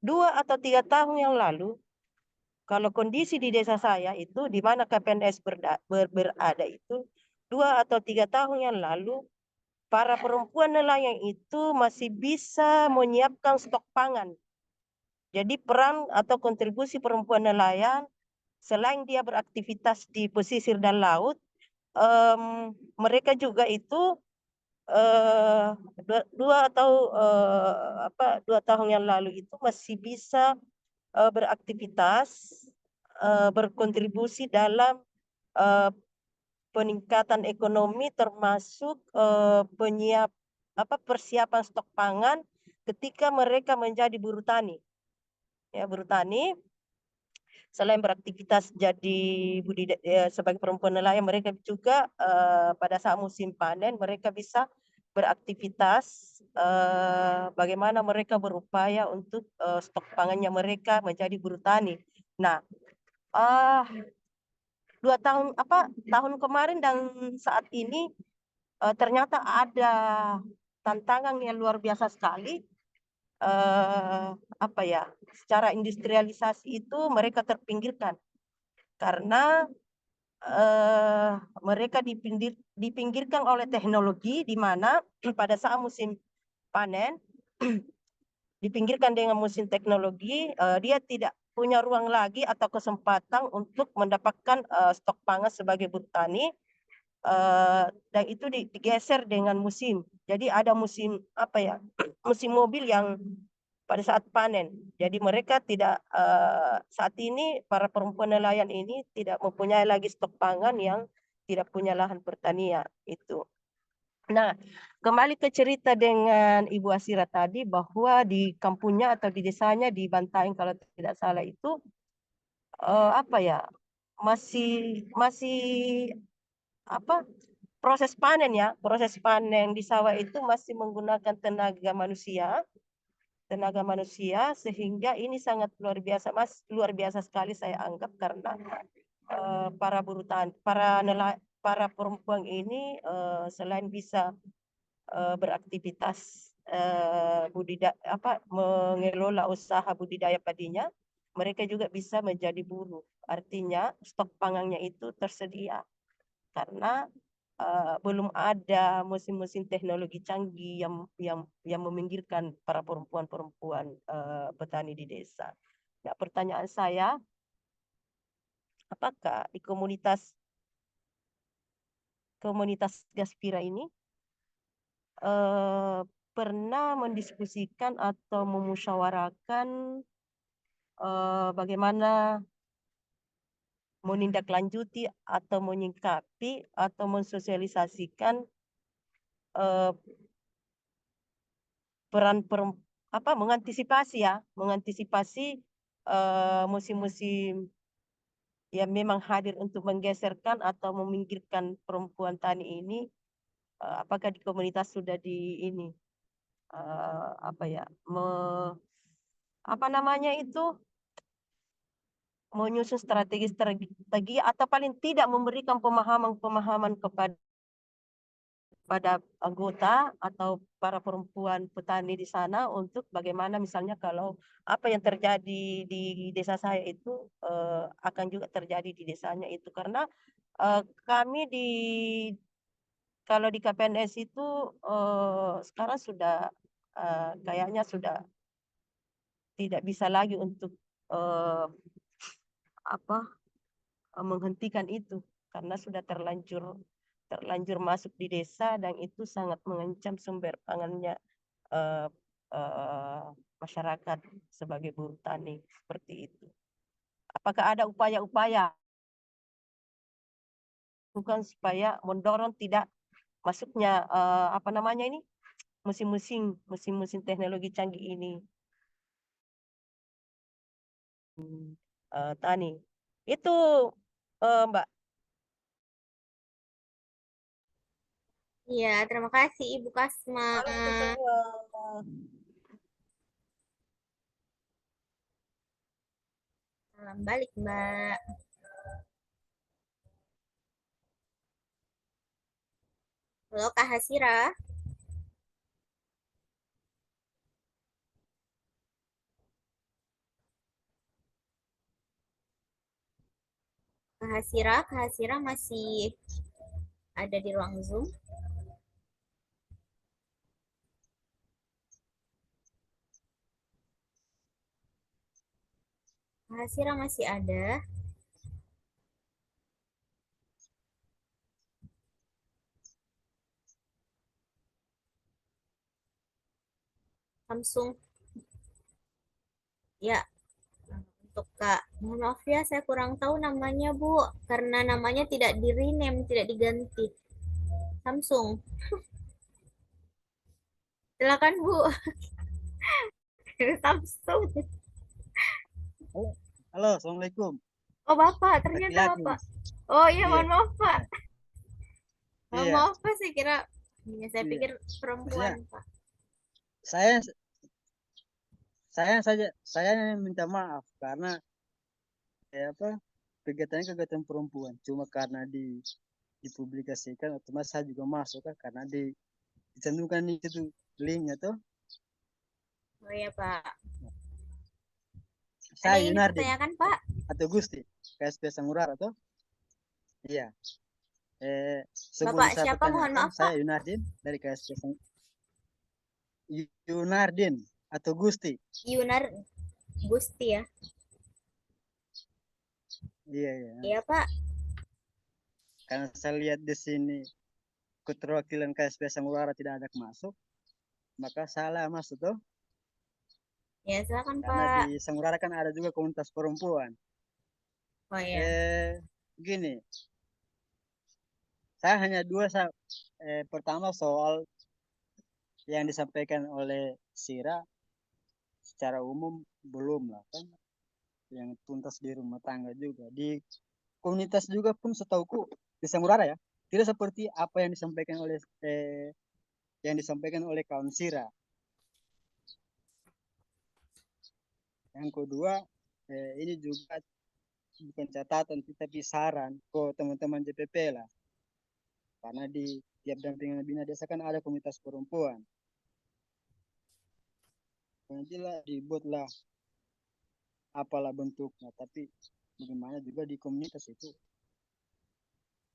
Speaker 7: 2 atau 3 tahun yang lalu, kalau kondisi di desa saya itu, di mana KPNS berada itu, 2 atau 3 tahun yang lalu, para perempuan nelayan itu masih bisa menyiapkan stok pangan. Jadi peran atau kontribusi perempuan nelayan, selain dia beraktivitas di pesisir dan laut, mereka juga itu 2 tahun yang lalu itu masih bisa beraktivitas, berkontribusi dalam peningkatan ekonomi, termasuk persiapan stok pangan ketika mereka menjadi buruh tani. Ya, buruh tani selain beraktivitas jadi sebagai perempuan nelayan, mereka juga pada saat musim panen mereka bisa beraktivitas bagaimana mereka berupaya untuk stok pangannya mereka menjadi buruh tani. Nah, 2 tahun kemarin dan saat ini ternyata ada tantangan yang luar biasa sekali. Secara industrialisasi itu mereka terpinggirkan karena mereka dipinggirkan oleh teknologi, di mana pada saat musim panen dipinggirkan dengan musim teknologi, dia tidak punya ruang lagi atau kesempatan untuk mendapatkan stok pangan sebagai buruh tani, dan itu digeser dengan musim. Jadi ada musim musim mobil yang pada saat panen. Jadi mereka tidak saat ini para perempuan nelayan ini tidak mempunyai lagi stok pangan yang tidak punya lahan pertanian itu. Nah, kembali ke cerita dengan Ibu Asira tadi bahwa di kampungnya atau di desanya di Bantaeng kalau tidak salah itu masih proses panen ya, proses panen di sawah itu masih menggunakan tenaga manusia sehingga ini sangat luar biasa sekali saya anggap karena para perempuan ini selain bisa beraktivitas mengelola usaha budidaya padinya, mereka juga bisa menjadi buruh. Artinya stok pangannya itu tersedia karena belum ada mesin-mesin teknologi canggih yang meminggirkan para perempuan petani di desa. Nah, pertanyaan saya, apakah di komunitas Gaspira ini pernah mendiskusikan atau memusyawarahkan bagaimana menindaklanjuti atau menyikapi atau mensosialisasikan peran mengantisipasi musim-musim yang memang hadir untuk menggeserkan atau meminggirkan perempuan tani ini. Apakah di komunitas sudah di ini menyusun strategi atau paling tidak memberikan pemahaman kepada anggota atau para perempuan petani di sana untuk bagaimana misalnya kalau apa yang terjadi di desa saya itu akan juga terjadi di desanya itu, karena kami kalau di KPNS itu sekarang sudah kayaknya sudah tidak bisa lagi untuk menghentikan itu karena sudah terlanjur masuk di desa dan itu sangat mengancam sumber pangannya masyarakat sebagai buruh tani seperti itu. Apakah ada upaya-upaya bukan supaya mendorong tidak masuknya musim-musim teknologi canggih ini tani itu Mbak.
Speaker 2: Iya, terima kasih Ibu Kasma.
Speaker 7: Salam semua.
Speaker 2: Salam balik, Mbak. Halo, Kak Hasira. Kak Hasira masih ada di ruang Zoom. Kak Hasira masih ada. Samsung. Ya, untuk Kak. Mohon maaf ya, saya kurang tahu namanya, Bu. Karena namanya tidak di rename, tidak diganti. Samsung. Silakan, Bu. Samsung.
Speaker 8: Halo, Assalamualaikum.
Speaker 2: Oh, Bapak. Ternyata
Speaker 8: Laki-laki,
Speaker 2: Bapak.
Speaker 8: Mas.
Speaker 2: Oh iya,
Speaker 8: Iya.
Speaker 2: mohon maaf, Pak. Mohon
Speaker 8: Iya.
Speaker 2: maaf, Pak. Saya kira, saya
Speaker 8: Iya.
Speaker 2: pikir perempuan, Pak.
Speaker 8: Saya minta maaf karena kegiatan perempuan cuma karena dipublikasikan otomatis saya juga masuk kan karena dicantumkan itu linknya tuh.
Speaker 2: Oh iya, Pak. Ada
Speaker 8: Saya
Speaker 2: yang ingin
Speaker 8: Yunardin
Speaker 2: dipertanyakan, Pak?
Speaker 8: atau Gusti KSP Sangurara tuh. Iya. Sebelum
Speaker 2: Bapak
Speaker 8: saya
Speaker 2: siapa? Mohon
Speaker 8: pertanyakan,
Speaker 2: maaf,
Speaker 8: saya
Speaker 2: Pak.
Speaker 8: Yunardin dari KSP Yunardin atau Gusti.
Speaker 2: Yunar Gusti ya.
Speaker 8: Iya, iya.
Speaker 2: Iya, Pak.
Speaker 8: Karena saya lihat di sini keterwakilan KSP Sangurara tidak ada masuk, maka salah masuk tuh.
Speaker 2: Ya, silakan,
Speaker 8: Karena
Speaker 2: Pak.
Speaker 8: di Sangurara kan ada juga komunitas perempuan.
Speaker 2: Oh iya.
Speaker 8: Gini, saya hanya dua. Pertama soal yang disampaikan oleh Sira secara umum belum lah kan, yang tuntas di rumah tangga juga di komunitas juga pun setauku di Sangurara ya tidak seperti apa yang disampaikan oleh kawan Sira. Yang kedua, ini juga bukan catatan tapi saran ke teman-teman JPP lah, karena di tiap dampingan bina desa kan ada komunitas perempuan. Nantilah dibuatlah apalah bentuknya, tapi bagaimana juga di komunitas itu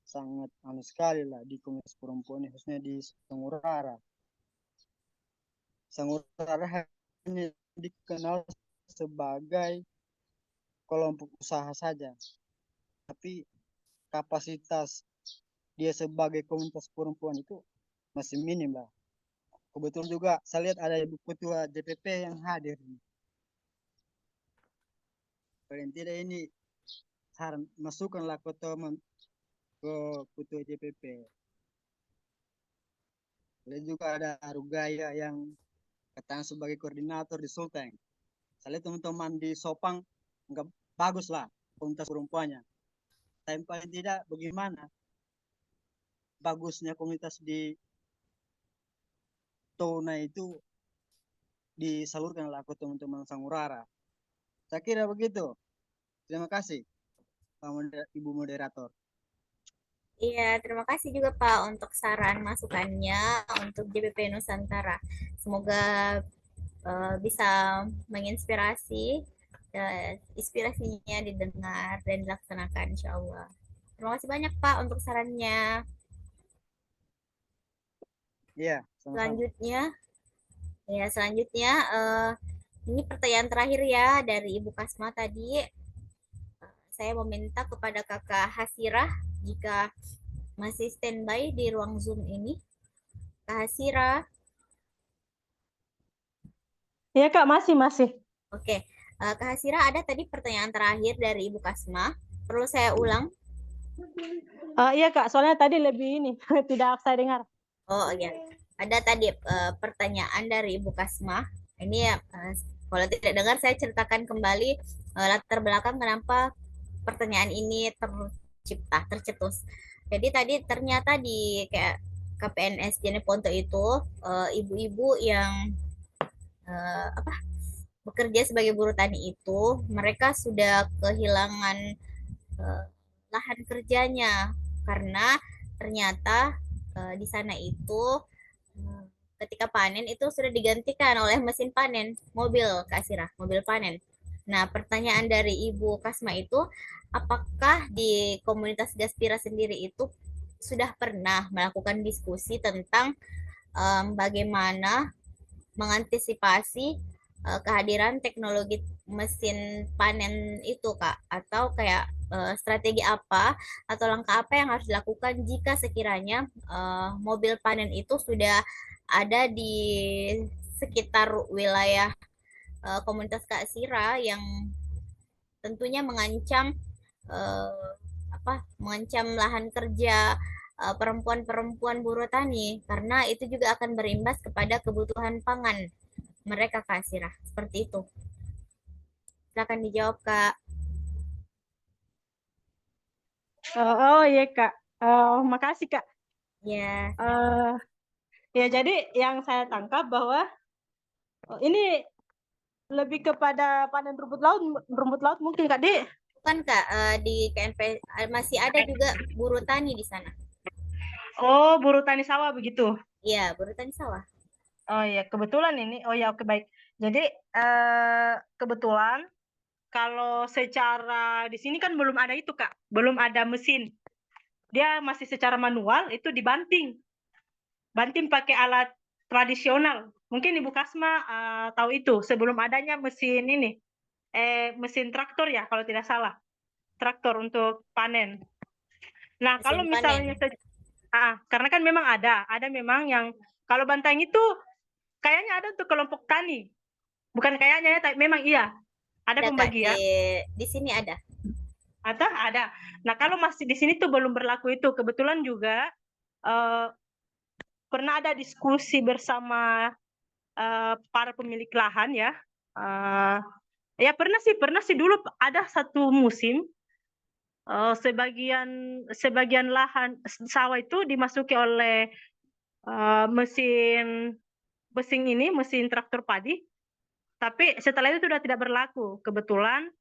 Speaker 8: sangat anu sekali lah di komunitas perempuan, khususnya di Sangurara. Sangurara hanya dikenal sebagai kelompok usaha saja, tapi kapasitas dia sebagai komunitas perempuan itu masih minim lah. kebetulan juga saya lihat ada Ibu Ketua JPP yang hadir. Paling tidak ini saran masukkanlah ke Ketua JPP. Lalu juga ada Rugaya yang katanya sebagai koordinator di Sulteng. Saya lihat teman-teman di Sopang nggak bagus lah komunitas perempuannya. Tapi paling tidak bagaimana bagusnya komunitas di Tona itu disalurkan lah ke teman-teman Sangurara. Saya kira begitu. Terima kasih, Ibu Moderator.
Speaker 2: Iya, terima kasih juga Pak untuk saran masukannya untuk JPP Nusantara. Semoga bisa menginspirasi, inspirasinya didengar dan dilaksanakan insya Allah. Terima kasih banyak Pak untuk sarannya.
Speaker 8: Iya, sama-sama.
Speaker 2: Selanjutnya ini pertanyaan terakhir ya dari Ibu Kasma tadi. Saya meminta kepada Kakak Hasirah jika masih standby di ruang Zoom ini. Kak Hasirah.
Speaker 6: Iya Kak, masih.
Speaker 2: Oke, Kak Hasirah, ada tadi pertanyaan terakhir dari Ibu Kasma. Perlu saya ulang?
Speaker 6: Iya Kak, soalnya tadi lebih ini tidak saya dengar.
Speaker 2: Oh iya, ada tadi pertanyaan dari Ibu Kasma. Ini ya, kalau tidak dengar saya ceritakan kembali latar belakang kenapa pertanyaan ini tercetus. Jadi tadi ternyata di kayak KPNS Jeneponto itu ibu-ibu yang bekerja sebagai buruh tani itu mereka sudah kehilangan lahan kerjanya karena ternyata di sana itu ketika panen itu sudah digantikan oleh mesin panen, mobil Kak Sirah, mobil panen. Nah, pertanyaan dari Ibu Kasma itu, apakah di komunitas Gaspira sendiri itu sudah pernah melakukan diskusi tentang bagaimana mengantisipasi kehadiran teknologi mesin panen itu, Kak? Atau kayak strategi apa atau langkah apa yang harus dilakukan jika sekiranya mobil panen itu sudah ada di sekitar wilayah komunitas Kak Sira yang tentunya mengancam mengancam lahan kerja perempuan-perempuan buruh tani karena itu juga akan berimbas kepada kebutuhan pangan mereka Kak Sira. Seperti itu. Silakan dijawab Kak.
Speaker 6: Oh iya Kak, makasih Kak.
Speaker 2: Ya.
Speaker 6: Ya jadi yang saya tangkap bahwa ini lebih kepada panen rumput laut mungkin Kak Di.
Speaker 2: Bukan Kak, di KNP masih ada juga buruh tani di sana.
Speaker 6: Oh, buruh tani sawah begitu.
Speaker 2: Iya, buruh tani sawah.
Speaker 6: Oh iya, kebetulan ini. Oh ya, oke baik. Jadi kebetulan kalau secara di sini kan belum ada itu Kak, belum ada mesin. Dia masih secara manual itu dibanting. Banting pakai alat tradisional. Mungkin Ibu Kasma tahu itu sebelum adanya mesin ini. Mesin traktor ya kalau tidak salah. Traktor untuk panen. Nah, kalau
Speaker 2: Mesin
Speaker 6: misalnya karena kan memang ada memang yang kalau banteng itu kayaknya ada untuk kelompok tani. Bukan kayaknya ya, tapi memang iya. Ada
Speaker 2: Kak,
Speaker 6: pembagian.
Speaker 2: di sini ada.
Speaker 6: Ada. Nah, kalau masih di sini tuh belum berlaku itu. Kebetulan juga pernah ada diskusi bersama para pemilik lahan ya. Ya pernah sih dulu ada satu musim sebagian lahan sawah itu dimasuki oleh mesin traktor padi, tapi setelah itu sudah tidak berlaku. Kebetulan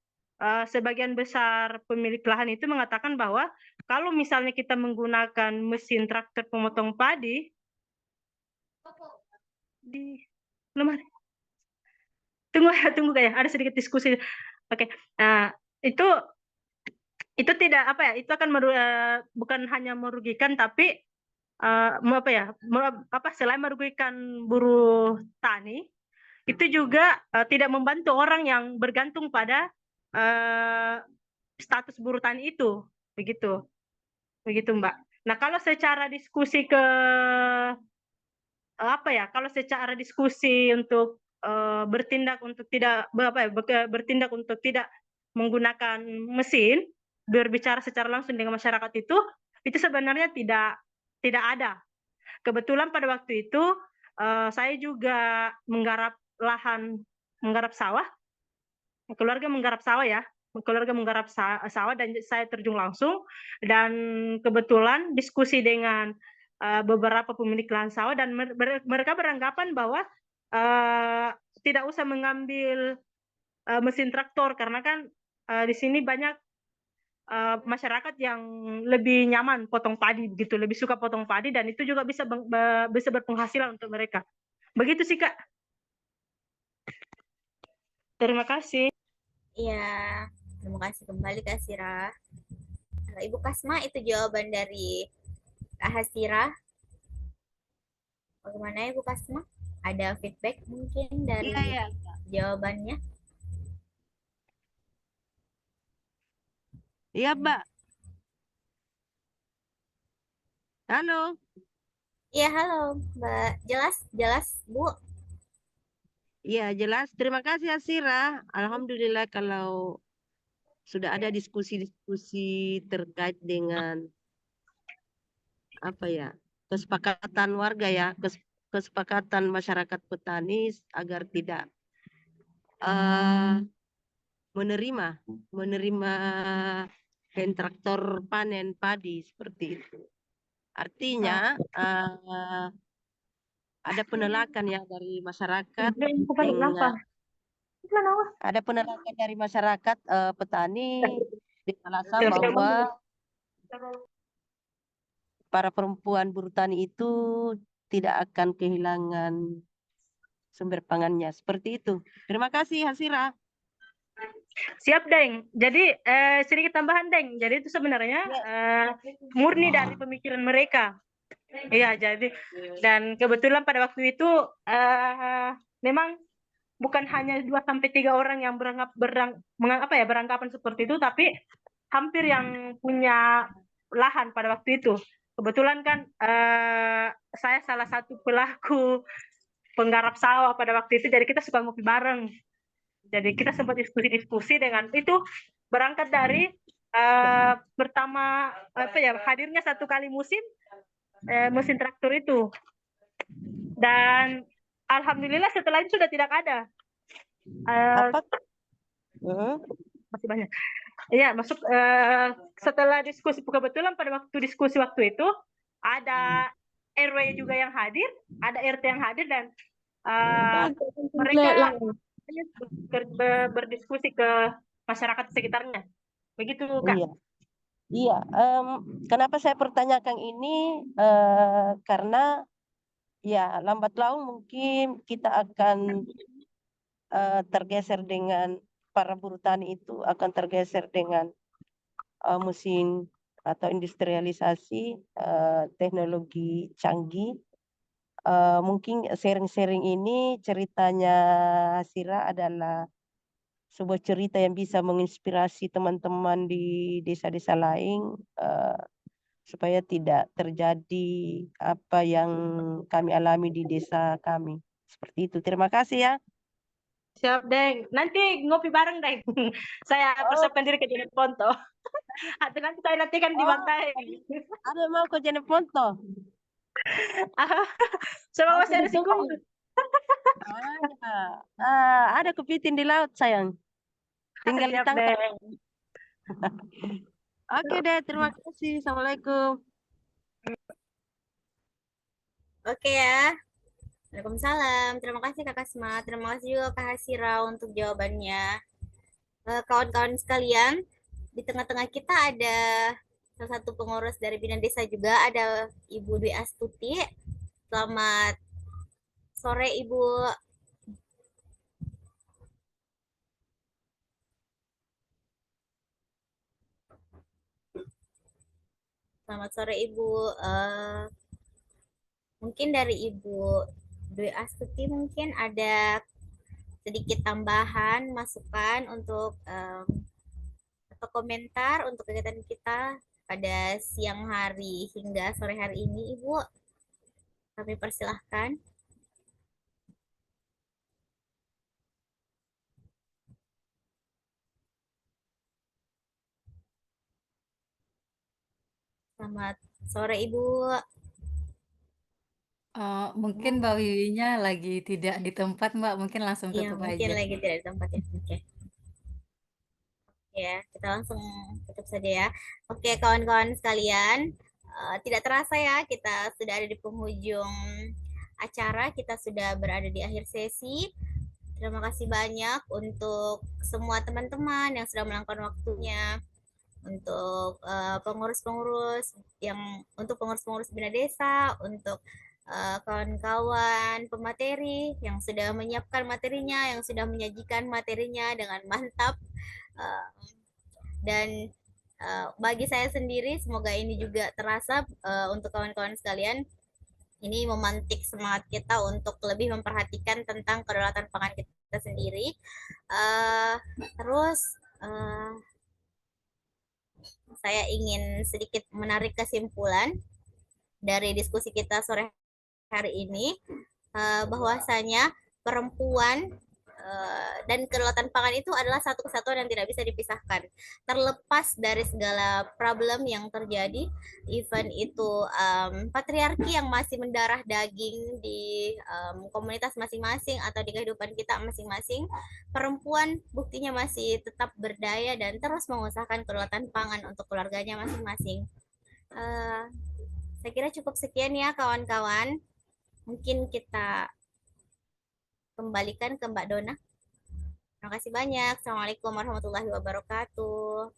Speaker 6: sebagian besar pemilik lahan itu mengatakan bahwa kalau misalnya kita menggunakan mesin traktor pemotong padi di lemari. Tunggu kayak ada sedikit diskusi. Oke. Nah, itu tidak itu akan bukan hanya merugikan tapi selain merugikan buruh tani, itu juga tidak membantu orang yang bergantung pada status buruh tani itu, begitu Mbak. Nah kalau secara diskusi ke apa ya, kalau secara diskusi untuk bertindak untuk tidak bertindak untuk tidak menggunakan mesin, berbicara secara langsung dengan masyarakat itu sebenarnya tidak ada. Kebetulan pada waktu itu saya juga menggarap sawah, keluarga menggarap sawah ya, keluarga menggarap sawah dan saya terjun langsung, dan kebetulan diskusi dengan beberapa pemilik lahan sawah dan mereka beranggapan bahwa tidak usah mengambil mesin traktor karena kan di sini banyak masyarakat yang lebih nyaman potong padi begitu, lebih suka potong padi dan itu juga bisa berpenghasilan untuk mereka. Begitu sih Kak. Terima kasih.
Speaker 2: Iya, terima kasih kembali Kak Hasira. Ibu Kasma, itu jawaban dari Kak Hasira. Bagaimana Ibu Kasma? Ada feedback mungkin dari jawabannya?
Speaker 7: Iya, Mbak. Halo.
Speaker 2: Iya, halo Mbak. Jelas Bu.
Speaker 7: Iya, jelas. Terima kasih, Hasira. Alhamdulillah kalau sudah ada diskusi-diskusi terkait dengan apa ya, kesepakatan warga ya, kesepakatan masyarakat petani agar tidak menerima kontraktor panen padi seperti itu. Artinya ada penolakan ya dari masyarakat ada penolakan dari masyarakat petani dengan alasan bahwa para perempuan buruh tani itu tidak akan kehilangan sumber pangannya. Seperti itu. Terima kasih, Hasira.
Speaker 6: Siap, Deng. Jadi sedikit tambahan, Deng. Jadi itu sebenarnya murni dari pemikiran mereka. Iya, jadi dan kebetulan pada waktu itu memang bukan hanya 2-3 orang yang beranggapan seperti itu, tapi hampir yang punya lahan pada waktu itu. Kebetulan kan saya salah satu pelaku penggarap sawah pada waktu itu, jadi kita suka ngopi bareng. Jadi kita sempat diskusi dengan itu berangkat dari pertama hadirnya 1 kali musim mesin traktor itu, dan alhamdulillah setelah itu sudah tidak ada. Masih banyak. Iya, masuk setelah diskusi, kebetulan pada waktu diskusi waktu itu ada RW juga yang hadir, ada RT yang hadir, dan mereka berdiskusi ke masyarakat sekitarnya. Begitu, Kak.
Speaker 7: Iya. Kenapa saya pertanyakan ini? Karena ya lambat laun mungkin kita akan tergeser dengan para buruh tani itu akan tergeser dengan mesin atau industrialisasi teknologi canggih. Mungkin sharing-sharing ini ceritanya Hasira adalah sebuah cerita yang bisa menginspirasi teman-teman di desa-desa lain supaya tidak terjadi apa yang kami alami di desa kami. Seperti itu. Terima kasih ya.
Speaker 6: Siap, Deng. Nanti ngopi bareng, Deng. Saya persiapkan diri ke Jeneponto. Atau nanti saya nantikan di Bantai.
Speaker 7: Ada yang mau ke Jeneponto?
Speaker 6: Sama masih ada sikung.
Speaker 7: Ada kepiting di laut, sayang. Tinggal ditangkap. Oke deh, terima kasih. Assalamualaikum.
Speaker 2: Oke ya. Waalaikumsalam. Terima kasih Kak Kasma. Terima kasih juga Kak Hasira untuk jawabannya. Kawan-kawan sekalian, di tengah-tengah kita ada salah satu pengurus dari Bina Desa juga, ada Ibu Dwi Astuti. Selamat sore Ibu. Selamat sore Ibu. Mungkin dari Ibu Dwi Astuti mungkin ada sedikit tambahan masukan untuk atau komentar untuk kegiatan kita pada siang hari hingga sore hari ini, Ibu. Kami persilahkan. Selamat sore Ibu.
Speaker 1: Mungkin Mbak Wiwinya lagi tidak di tempat, Mbak. Mungkin langsung
Speaker 2: Iya,
Speaker 1: tutup
Speaker 2: mungkin
Speaker 1: aja.
Speaker 2: lagi tidak di tempat ya. Oke. Ya, kita langsung tutup saja ya. Oke, kawan-kawan sekalian, tidak terasa ya kita sudah ada di penghujung acara, kita sudah berada di akhir sesi. Terima kasih banyak untuk semua teman-teman yang sudah meluangkan waktunya, untuk pengurus-pengurus untuk pengurus-pengurus Bina Desa, untuk kawan-kawan pemateri yang sudah menyiapkan materinya, yang sudah menyajikan materinya dengan mantap. Dan bagi saya sendiri, semoga ini juga terasa untuk kawan-kawan sekalian. Ini memantik semangat kita untuk lebih memperhatikan tentang kedaulatan pangan kita sendiri. Terus saya ingin sedikit menarik kesimpulan dari diskusi kita sore hari ini, bahwasanya perempuan dan kedaulatan pangan itu adalah satu kesatuan yang tidak bisa dipisahkan. Terlepas dari segala problem yang terjadi, even itu patriarki yang masih mendarah daging di komunitas masing-masing atau di kehidupan kita masing-masing, perempuan buktinya masih tetap berdaya dan terus mengusahakan kedaulatan pangan untuk keluarganya masing-masing. Saya kira cukup sekian ya kawan-kawan. Mungkin kita kembalikan ke Mbak Dona. Terima kasih banyak. Assalamualaikum warahmatullahi wabarakatuh.